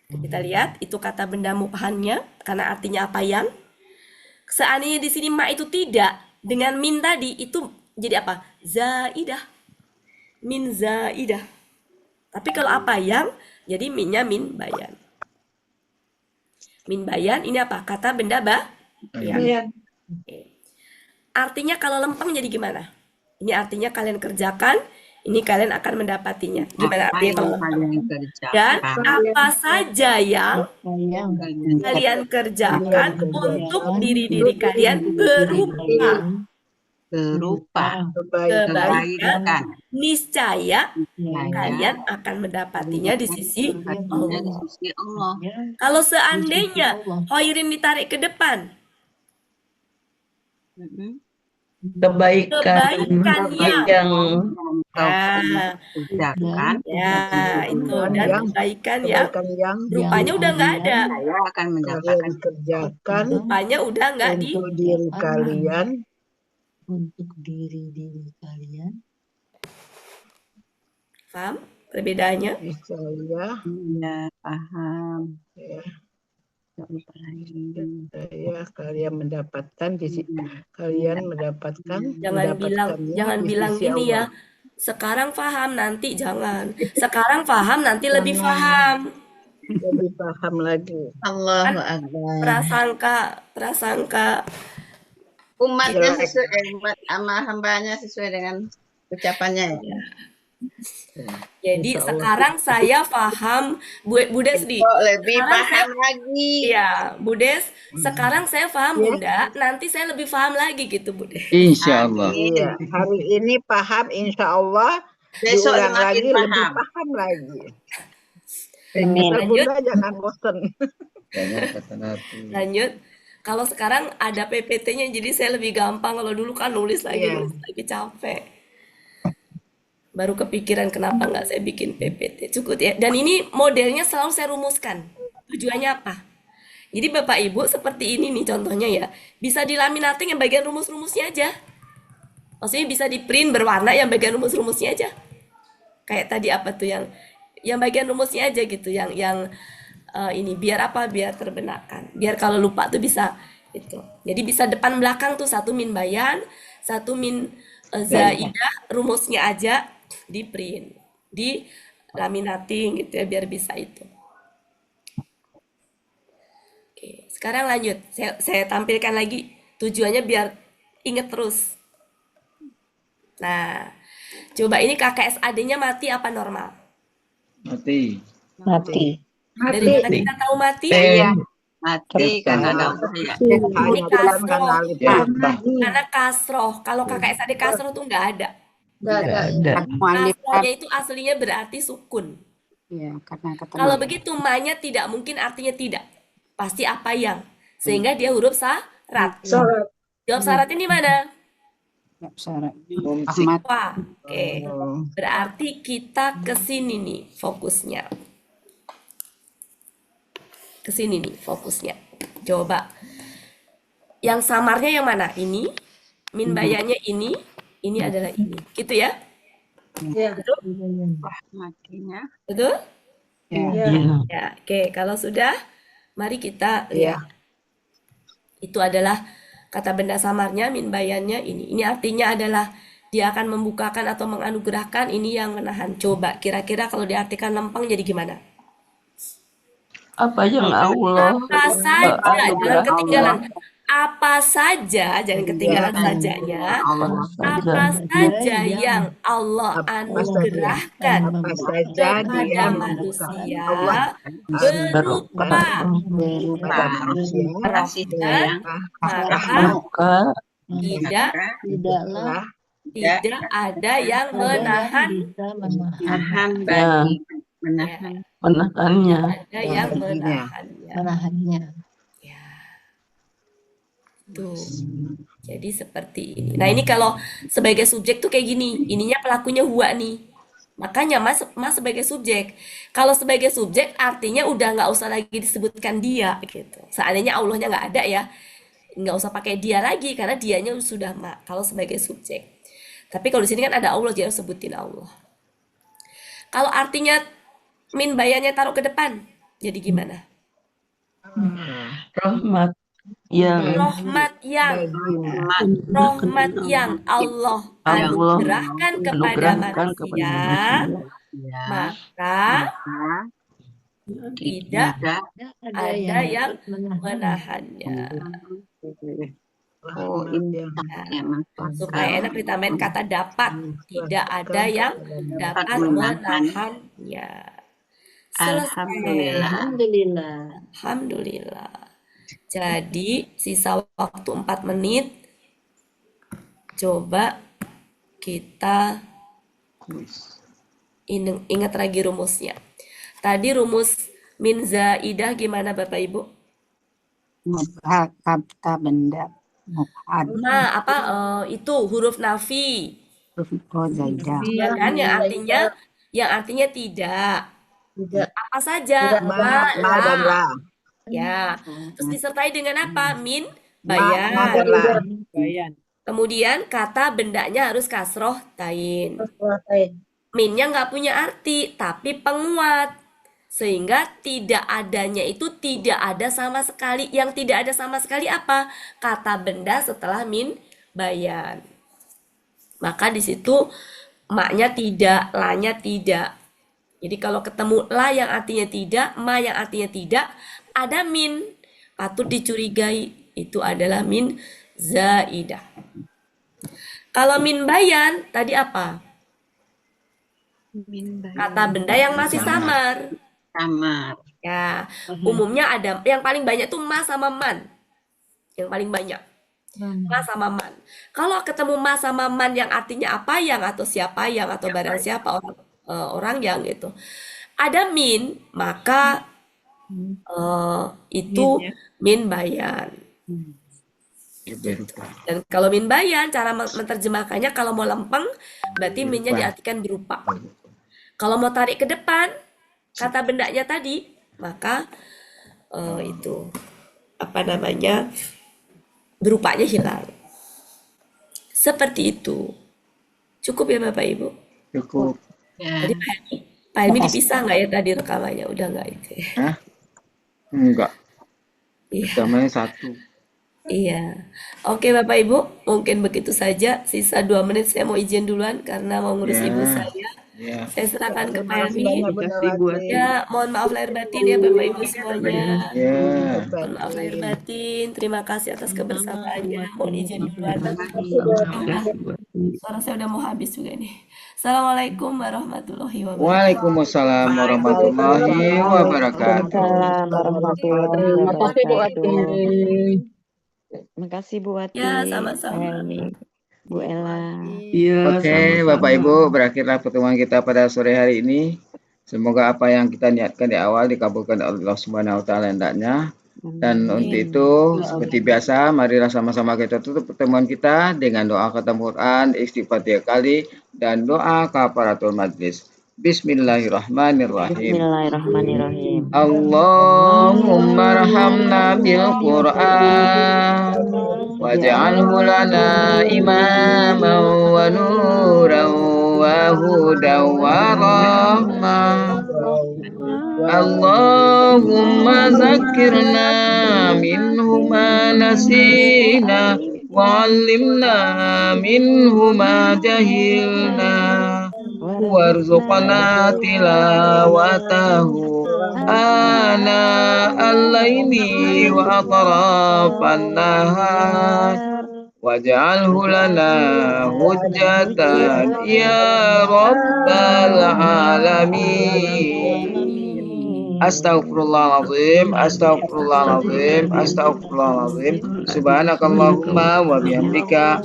Kita lihat itu kata benda mubhamnya karena artinya apa yang? Seandainya di sini ma itu tidak, dengan min tadi itu jadi apa? Zaidah. Min zaidah. Tapi kalau apa yang? Jadi minnya min bayan. Min bayan ini apa? Kata benda Bayan. Oke. Artinya kalau lempeng jadi gimana? Ini artinya kalian kerjakan, ini kalian akan mendapatinya. Gimana artinya kalau lempeng? Dan apa saja yang kalian kerjakan untuk diri-diri kalian berupa kebaikan, niscaya kalian akan mendapatinya di sisi Allah. Kalau seandainya khairin ditarik ke depan, Kebaikan yang itu dan kebaikan yang rupanya udah nggak ada. Saya akan mendapatkan kerjakan Rupanya udah nggak di. untuk diri kalian. untuk diri kalian. Paham perbedaannya? Saya paham. ya, Ya. kalian mendapatkan di sisi kalian mendapatkan Jangan bilang gini ya. Sekarang paham nanti jangan. Sekarang paham nanti lebih paham. lebih paham lagi. Allahu Akbar. Prasangka. Umatnya sesuai umat sama hambanya sesuai dengan ucapannya ya. Jadi sekarang saya paham, Budes di. Kok lebih Sekarang paham lagi. Iya, Budes. Sekarang saya paham Bunda. Nanti saya lebih paham lagi gitu Budes. Insya Allah. Iya, hari ini paham, insya Allah Besok diulang semakin lagi lebih paham. paham lagi. Lanjut. Bunda jangan bosan. Banyak kata Nabi. Lanjut. Kalau sekarang ada PPT-nya, jadi saya lebih gampang. Kalau dulu kan nulis lagi capek. Baru kepikiran kenapa nggak saya bikin PPT. Cukup ya. Dan ini modelnya selalu saya rumuskan. Tujuannya apa? Jadi Bapak Ibu seperti ini nih contohnya ya. Bisa dilaminating yang bagian rumus-rumusnya aja. Maksudnya bisa di print berwarna yang bagian rumus-rumusnya aja. Kayak tadi apa tuh yang bagian rumusnya aja gitu. Yang ini biar apa? Biar terbenakkan. Biar kalau lupa tuh bisa itu. Jadi bisa depan belakang tuh satu min bayan, satu min zaidah, rumusnya aja di print, di laminating gitu ya biar bisa itu. Oke, sekarang lanjut. Saya tampilkan lagi tujuannya biar inget terus. Nah, coba ini KKSAD-nya mati apa normal? Mati. Dari mana kita tahu mati? Mati karena ada upaya. Ini kasroh. Ya, Karena kasroh. Kalau KKSAD kasroh tuh nggak ada. Nggak ada. Kasrohnya itu aslinya berarti sukun. Ya, karena kata Kalau begitu ma-nya tidak mungkin artinya tidak. Pasti apa yang. Sehingga dia huruf syarat. Jawab syaratnya di mana? syarat. Mumsik. Ahmad. Wah, oke. Berarti kita ke sini nih fokusnya. Ke sini nih fokusnya. Coba. Yang samarnya yang mana? Ini. Min bayannya ini. Ini adalah ini. Gitu ya? Ya. Matinya. Betul? Ya. Ya, oke. Kalau sudah, mari kita lihat. Itu adalah kata benda samarnya, min bayannya ini. Ini artinya adalah dia akan membukakan atau menganugerahkan, ini yang menahan. Coba, kira-kira kalau diartikan lempeng jadi gimana? Apa yang Allah Apa saja, jangan ketinggalan. apa saja, jangan ketinggalan sajanya, Allah apa saja yang Allah apa saja anugerahkan apa saja dia kepada menentukan manusia Allah berupa kepada manusia rahmat, maka maka tidak tidaklah tidak ada yang menahan, bisa menahan menahan bagi menahan menahannya ada yang baginya. menahannya. menahannya. Ya, tuh. Jadi seperti ini. Nah ini kalau sebagai subjek tuh kayak gini, ininya pelakunya huwa nih. Makanya mas sebagai subjek. Kalau sebagai subjek artinya udah nggak usah lagi disebutkan dia gitu. Seandainya Allahnya nggak ada ya, nggak usah pakai dia lagi karena dianya sudah ma. Kalau sebagai subjek. Tapi kalau di sini kan ada Allah, jadi harus sebutin Allah. Kalau artinya min bayannya taruh ke depan, jadi gimana? Rahmat yang Rahmat yang rahmat yang Allah anugerahkan kepada manusia, maka tidak ada yang menahannya. Oh, ini Supaya enak ditambahin kata dapat, tidak ada yang dapat menahannya. Selesai. Alhamdulillah. Alhamdulillah. Jadi sisa waktu 4 menit. Coba kita ingat lagi rumusnya. Tadi rumus min zaidah gimana Bapak Ibu? Mubhad, kata benda. Mubhad. Nah, itu huruf nafi. Oh, zaidah. Ya kan yang artinya tidak. Apa saja? Ma dan la. Ya. Terus disertai dengan apa? Min Ma bayan. dan la. Kemudian kata bendanya harus kasroh tain. Minnya nggak punya arti, tapi penguat. Sehingga tidak adanya itu tidak ada sama sekali. Yang tidak ada sama sekali apa? Kata benda setelah min bayan. Maka di situ maknya tidak, lanya tidak. Jadi kalau ketemu la yang artinya tidak, ma yang artinya tidak, ada min. Patut dicurigai itu adalah min zaidah. Kalau min bayan tadi apa? Kata benda yang masih samar. Samar. Ya, umumnya ada yang paling banyak tuh ma sama man. Yang paling banyak. Ma sama man. Kalau ketemu ma sama man yang artinya apa yang atau siapa yang atau barang siapa orang yang gitu. Ada min, maka itu min bayan. Dan kalau min bayan, cara menerjemahkannya kalau mau lempeng, berarti minnya diartikan berupa. Kalau mau tarik ke depan, kata bendanya tadi, maka itu apa namanya berupanya hilang. Seperti itu. Cukup ya Bapak Ibu? Cukup. Jadi Pak Helmi dipisah nggak ya tadi rekamannya? Udah nggak itu ya? Hah? Enggak. Iya. Rekamannya 1. Iya. Oke Bapak Ibu, mungkin begitu saja. Sisa 2 menit saya mau izin duluan karena mau ngurus ibu saya. Ya. Saya serahkan ke Pak Terima kasih Helmi. banyak Bunda Wati. Ya, mohon maaf lahir batin ya Bapak Ibu semuanya. Ya. Mohon maaf lahir batin. Terima kasih atas kebersamaannya. Mohon izin duluan. Suara saya udah mau habis juga nih. Assalamualaikum warahmatullahi wabarakatuh. Waalaikumsalam warahmatullahi wabarakatuh. Terima kasih Bu Wati. Makasih Bu Wati. Ya, sama-sama. Bu Ella. Oke, Bapak Ibu, berakhirlah pertemuan kita pada sore hari ini. Semoga apa yang kita niatkan di awal dikabulkan Allah Subhanahu wa taala hendaknya. Dan untuk itu, seperti biasa, marilah sama-sama kita tutup pertemuan kita dengan doa khatam Quran, istighfar 3 kali, dan doa kafaratul majlis. Bismillahirrahmanirrahim. Bismillahirrahmanirrahim. Allahumma arhamna bil Qur'an waj'alhu lana imaman wa nuran wa hudan wa rahmah. Allahumma zakkirna minhu ma nasina wa 'allimna minhu ma jahilna warzuqna tilawatahu آناء الليل وأطراف النهار واجعله لنا حجة يا رب العالمين. Astaghfirullahaladzim, astaghfirullahaladzim, astaghfirullahaladzim. Subhanakallahumma wa bihamdika.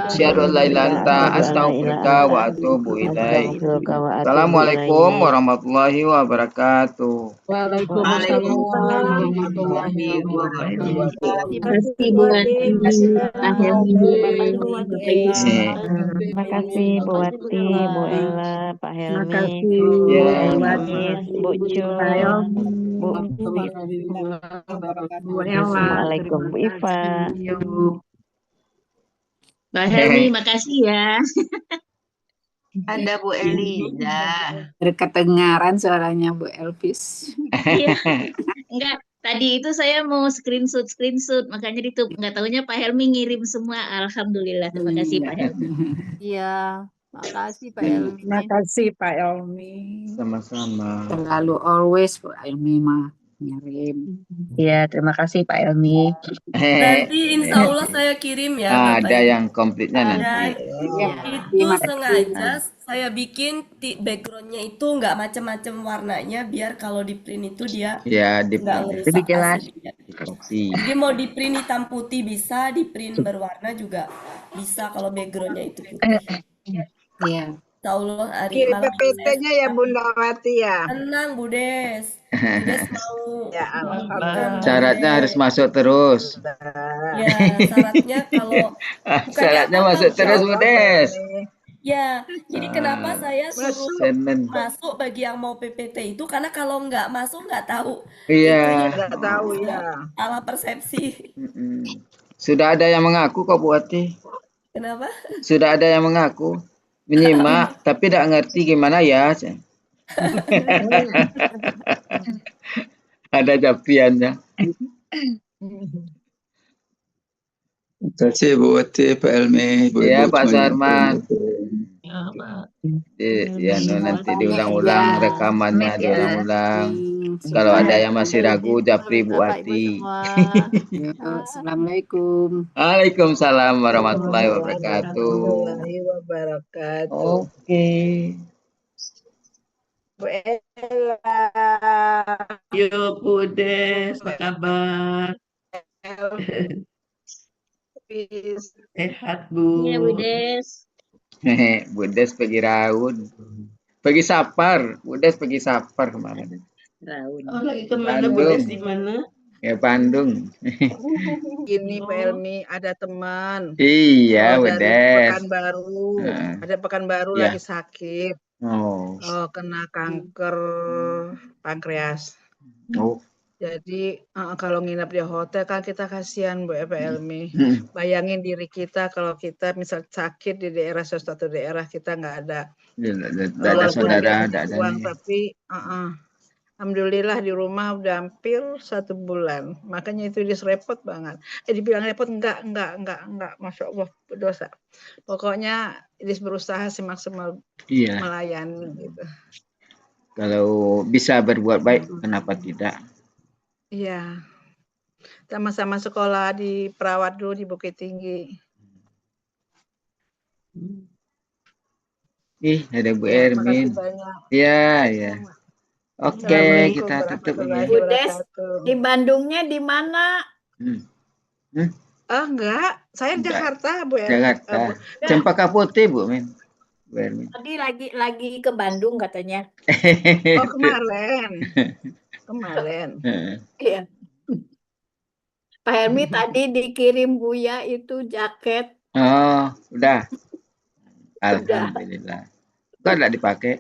Asyhadu an la ilaha illa anta astaghfiruka wa atubu ilaik. Astaghfiruka wa atubu Assalamualaikum ilaik. warahmatullahi wabarakatuh. Waalaikumsalam Waalaikumsalam warahmatullahi warahmatullahi wabarakatuh. Terima wabarakatuh. kasih Bu Ati, Pak Helmi, Terima kasih Bu Wati. Bapak Ibu semua. Terima kasih Bu Wati, Bu Ella, Pak Terima Helmi, kasih Bu Ya, Bu Elvis, Wati, Bu Pak Cul, Yogi, Bu Bu Ella. Assalamualaikum Terima Bu Iva. kasih. Pak Helmi, makasih ya. Ada Bu Eliza. Berkedengaran suaranya Bu Elvis. Iya, enggak. Tadi itu saya mau screenshot, makanya ditutup. Enggak tahunya Pak Helmi ngirim semua. Alhamdulillah, terima kasih Pak Helmi. Iya, makasih Pak Helmi. Terima kasih Pak Elmi. sama-sama. Selalu always Bu Elmi mah ngirim. Iya, terima kasih Pak Helmi. Nanti insya Allah saya kirim ya Bapak Ada Ibu. yang komplitnya Dan nanti. Ya, itu terima kasih. sengaja saya bikin backgroundnya itu nggak macam-macam warnanya biar kalau di print itu dia Ya, di nggak Lebih ngerusak jelas. aslinya. kopi. Jadi mau di print hitam putih bisa, di print berwarna juga bisa kalau backgroundnya itu putih. Iya. Insya Allah hari Kirim malam ini saya PPT-nya ya Bunda Wati ya. tenang Bu Des. Bu Des mau Ya makan alhamdulillah. Syaratnya harus boleh. masuk terus. Ya syaratnya kalau bukannya Syaratnya apa-apa masuk Bu terus, Des. Bu Des. Ya, jadi kenapa saya suruh Senin. masuk bagi yang mau PPT itu karena kalau nggak masuk nggak tahu Iya. itunya Nggak tahu ya. salah persepsi. Mm-mm. Sudah ada yang mengaku kok Bu Wati. Kenapa? Sudah ada yang mengaku menyimak tapi tidak ngerti gimana ya. Ada japiannya. Terima kasih Bu Wati, Pak Elmi, Bu Ya Ibu Pak semuanya. Sarman. Ya, Pak. Ya nanti Banyak diulang-ulang ya. rekamannya Ya. diulang-ulang. Hmm, Kalau ada sudah. yang masih ragu, japri Bu Bapak Ibu Wati. semua. Yuk, Assalamualaikum. Waalaikumsalam warahmatullahi wabarakatuh. Warahmatullahi wabarakatuh. Oke. Bu Ella. Yuk Bu Des, apa kabar? Elvis. Sehat Iya Bu Bu. Des. Bu Des pergi raud. Pergi sapar. Bu Des pergi sapar kemarin. Raun. Oh lagi kemana Bu Bandung. Des di mana? Ya Bandung. Ini Pak Elmi ada teman. Iya, Bu dari Des. Pekanbaru. Nah, Ada Pekanbaru ya. lagi sakit. Oh. Kena kanker pankreas. Oh. Jadi kalau nginep di hotel kan kita kasihan Bu Pak Elmi. Bayangin diri kita kalau kita misal sakit di daerah suatu daerah kita nggak ada. Tidak ada Walaupun saudara, dia tidak ada uang nih. tapi alhamdulillah di rumah udah hampir 1 bulan. Makanya itu dia repot banget. Dibilang repot enggak. Masya Allah berdosa. Pokoknya dia berusaha semaksimal Iya. melayani gitu. Kalau bisa berbuat baik, kenapa tidak? Iya. Sama-sama sekolah di perawat dulu di Bukit Tinggi. Ih, ada Bu Ya, Ermin. makasih banyak. Ya, ya. Oke, kita tutup ya. Bu Des, Di Bandungnya di mana? Enggak, saya di Enggak. Jakarta, Bu. Jakarta. Cempaka Putih, Bu Min. Bu Ermin. Tadi lagi ke Bandung katanya. Oh, kemarin. Iya. Pak Helmi tadi dikirim Buya itu jaket. Oh, udah. Alhamdulillah. Kok enggak dipakai?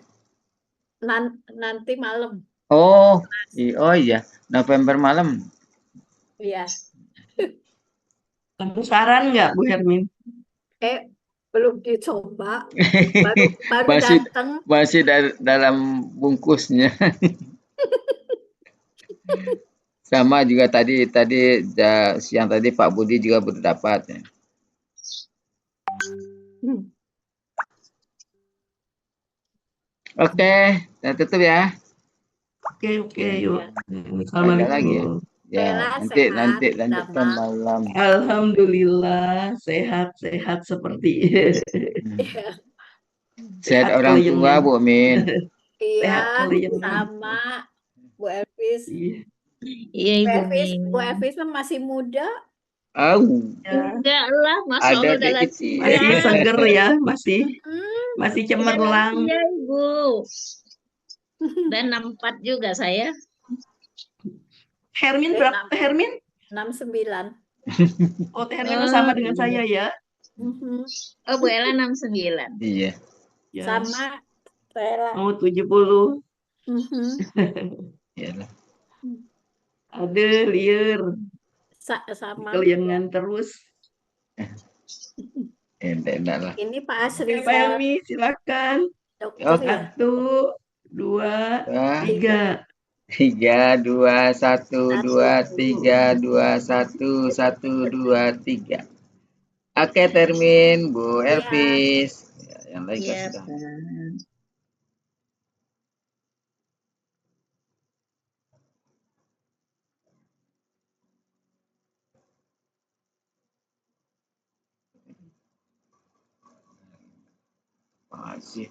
Nanti malam. Oh, iya. November malam. Iya. Kamu saran nggak Bu Hermin? Belum dicoba. Baru masih datang. masih dalam bungkusnya. Sama juga tadi siang tadi Pak Budi juga baru dapat. Oke, kita tutup ya. Oke, oke, Ya. yuk. Ada Assalamualaikum. lagi ya? Ya, Bella nanti sehat, lanjutkan Dama. malam. Alhamdulillah, sehat-sehat seperti Iya. Sehat sehat orang tua, kalian. Bu Min. Sehat Iya, kalian. sama Bu Elvis. Iya. Iya Bu Ibu Elvis, Min. Bu Elvis mah masih muda. Au, Ya, Enggak lah, Masya ada Allah udah dek kecil. masih lansia. seger ya, masih Hmm. Udah cemerlang. lansia Ibu. Dan 64 juga saya. Hermin berapa, Hermin? 69. Oh, Teh Hermin Oh, sama dengan iya. saya ya. Mhm. Oh, Bu Ella 69. Iya. Ya. Sama Bella. Mau 70. Mhm. Iyalah. Ada liar. Sama. Kalian terus. Enggak lah. Ini Pak Oke, Pak Asrizal, Helmi, silakan. dokter Oke. ya. 1, 2, Dua, 3. 3, 2, 1, 2, Satu. 3, 2, 1, 1, 2, 3. Oke, termin Bu Iya. Elvis. Ya, yang lain kan Iya, sudah. Pak. Makasih.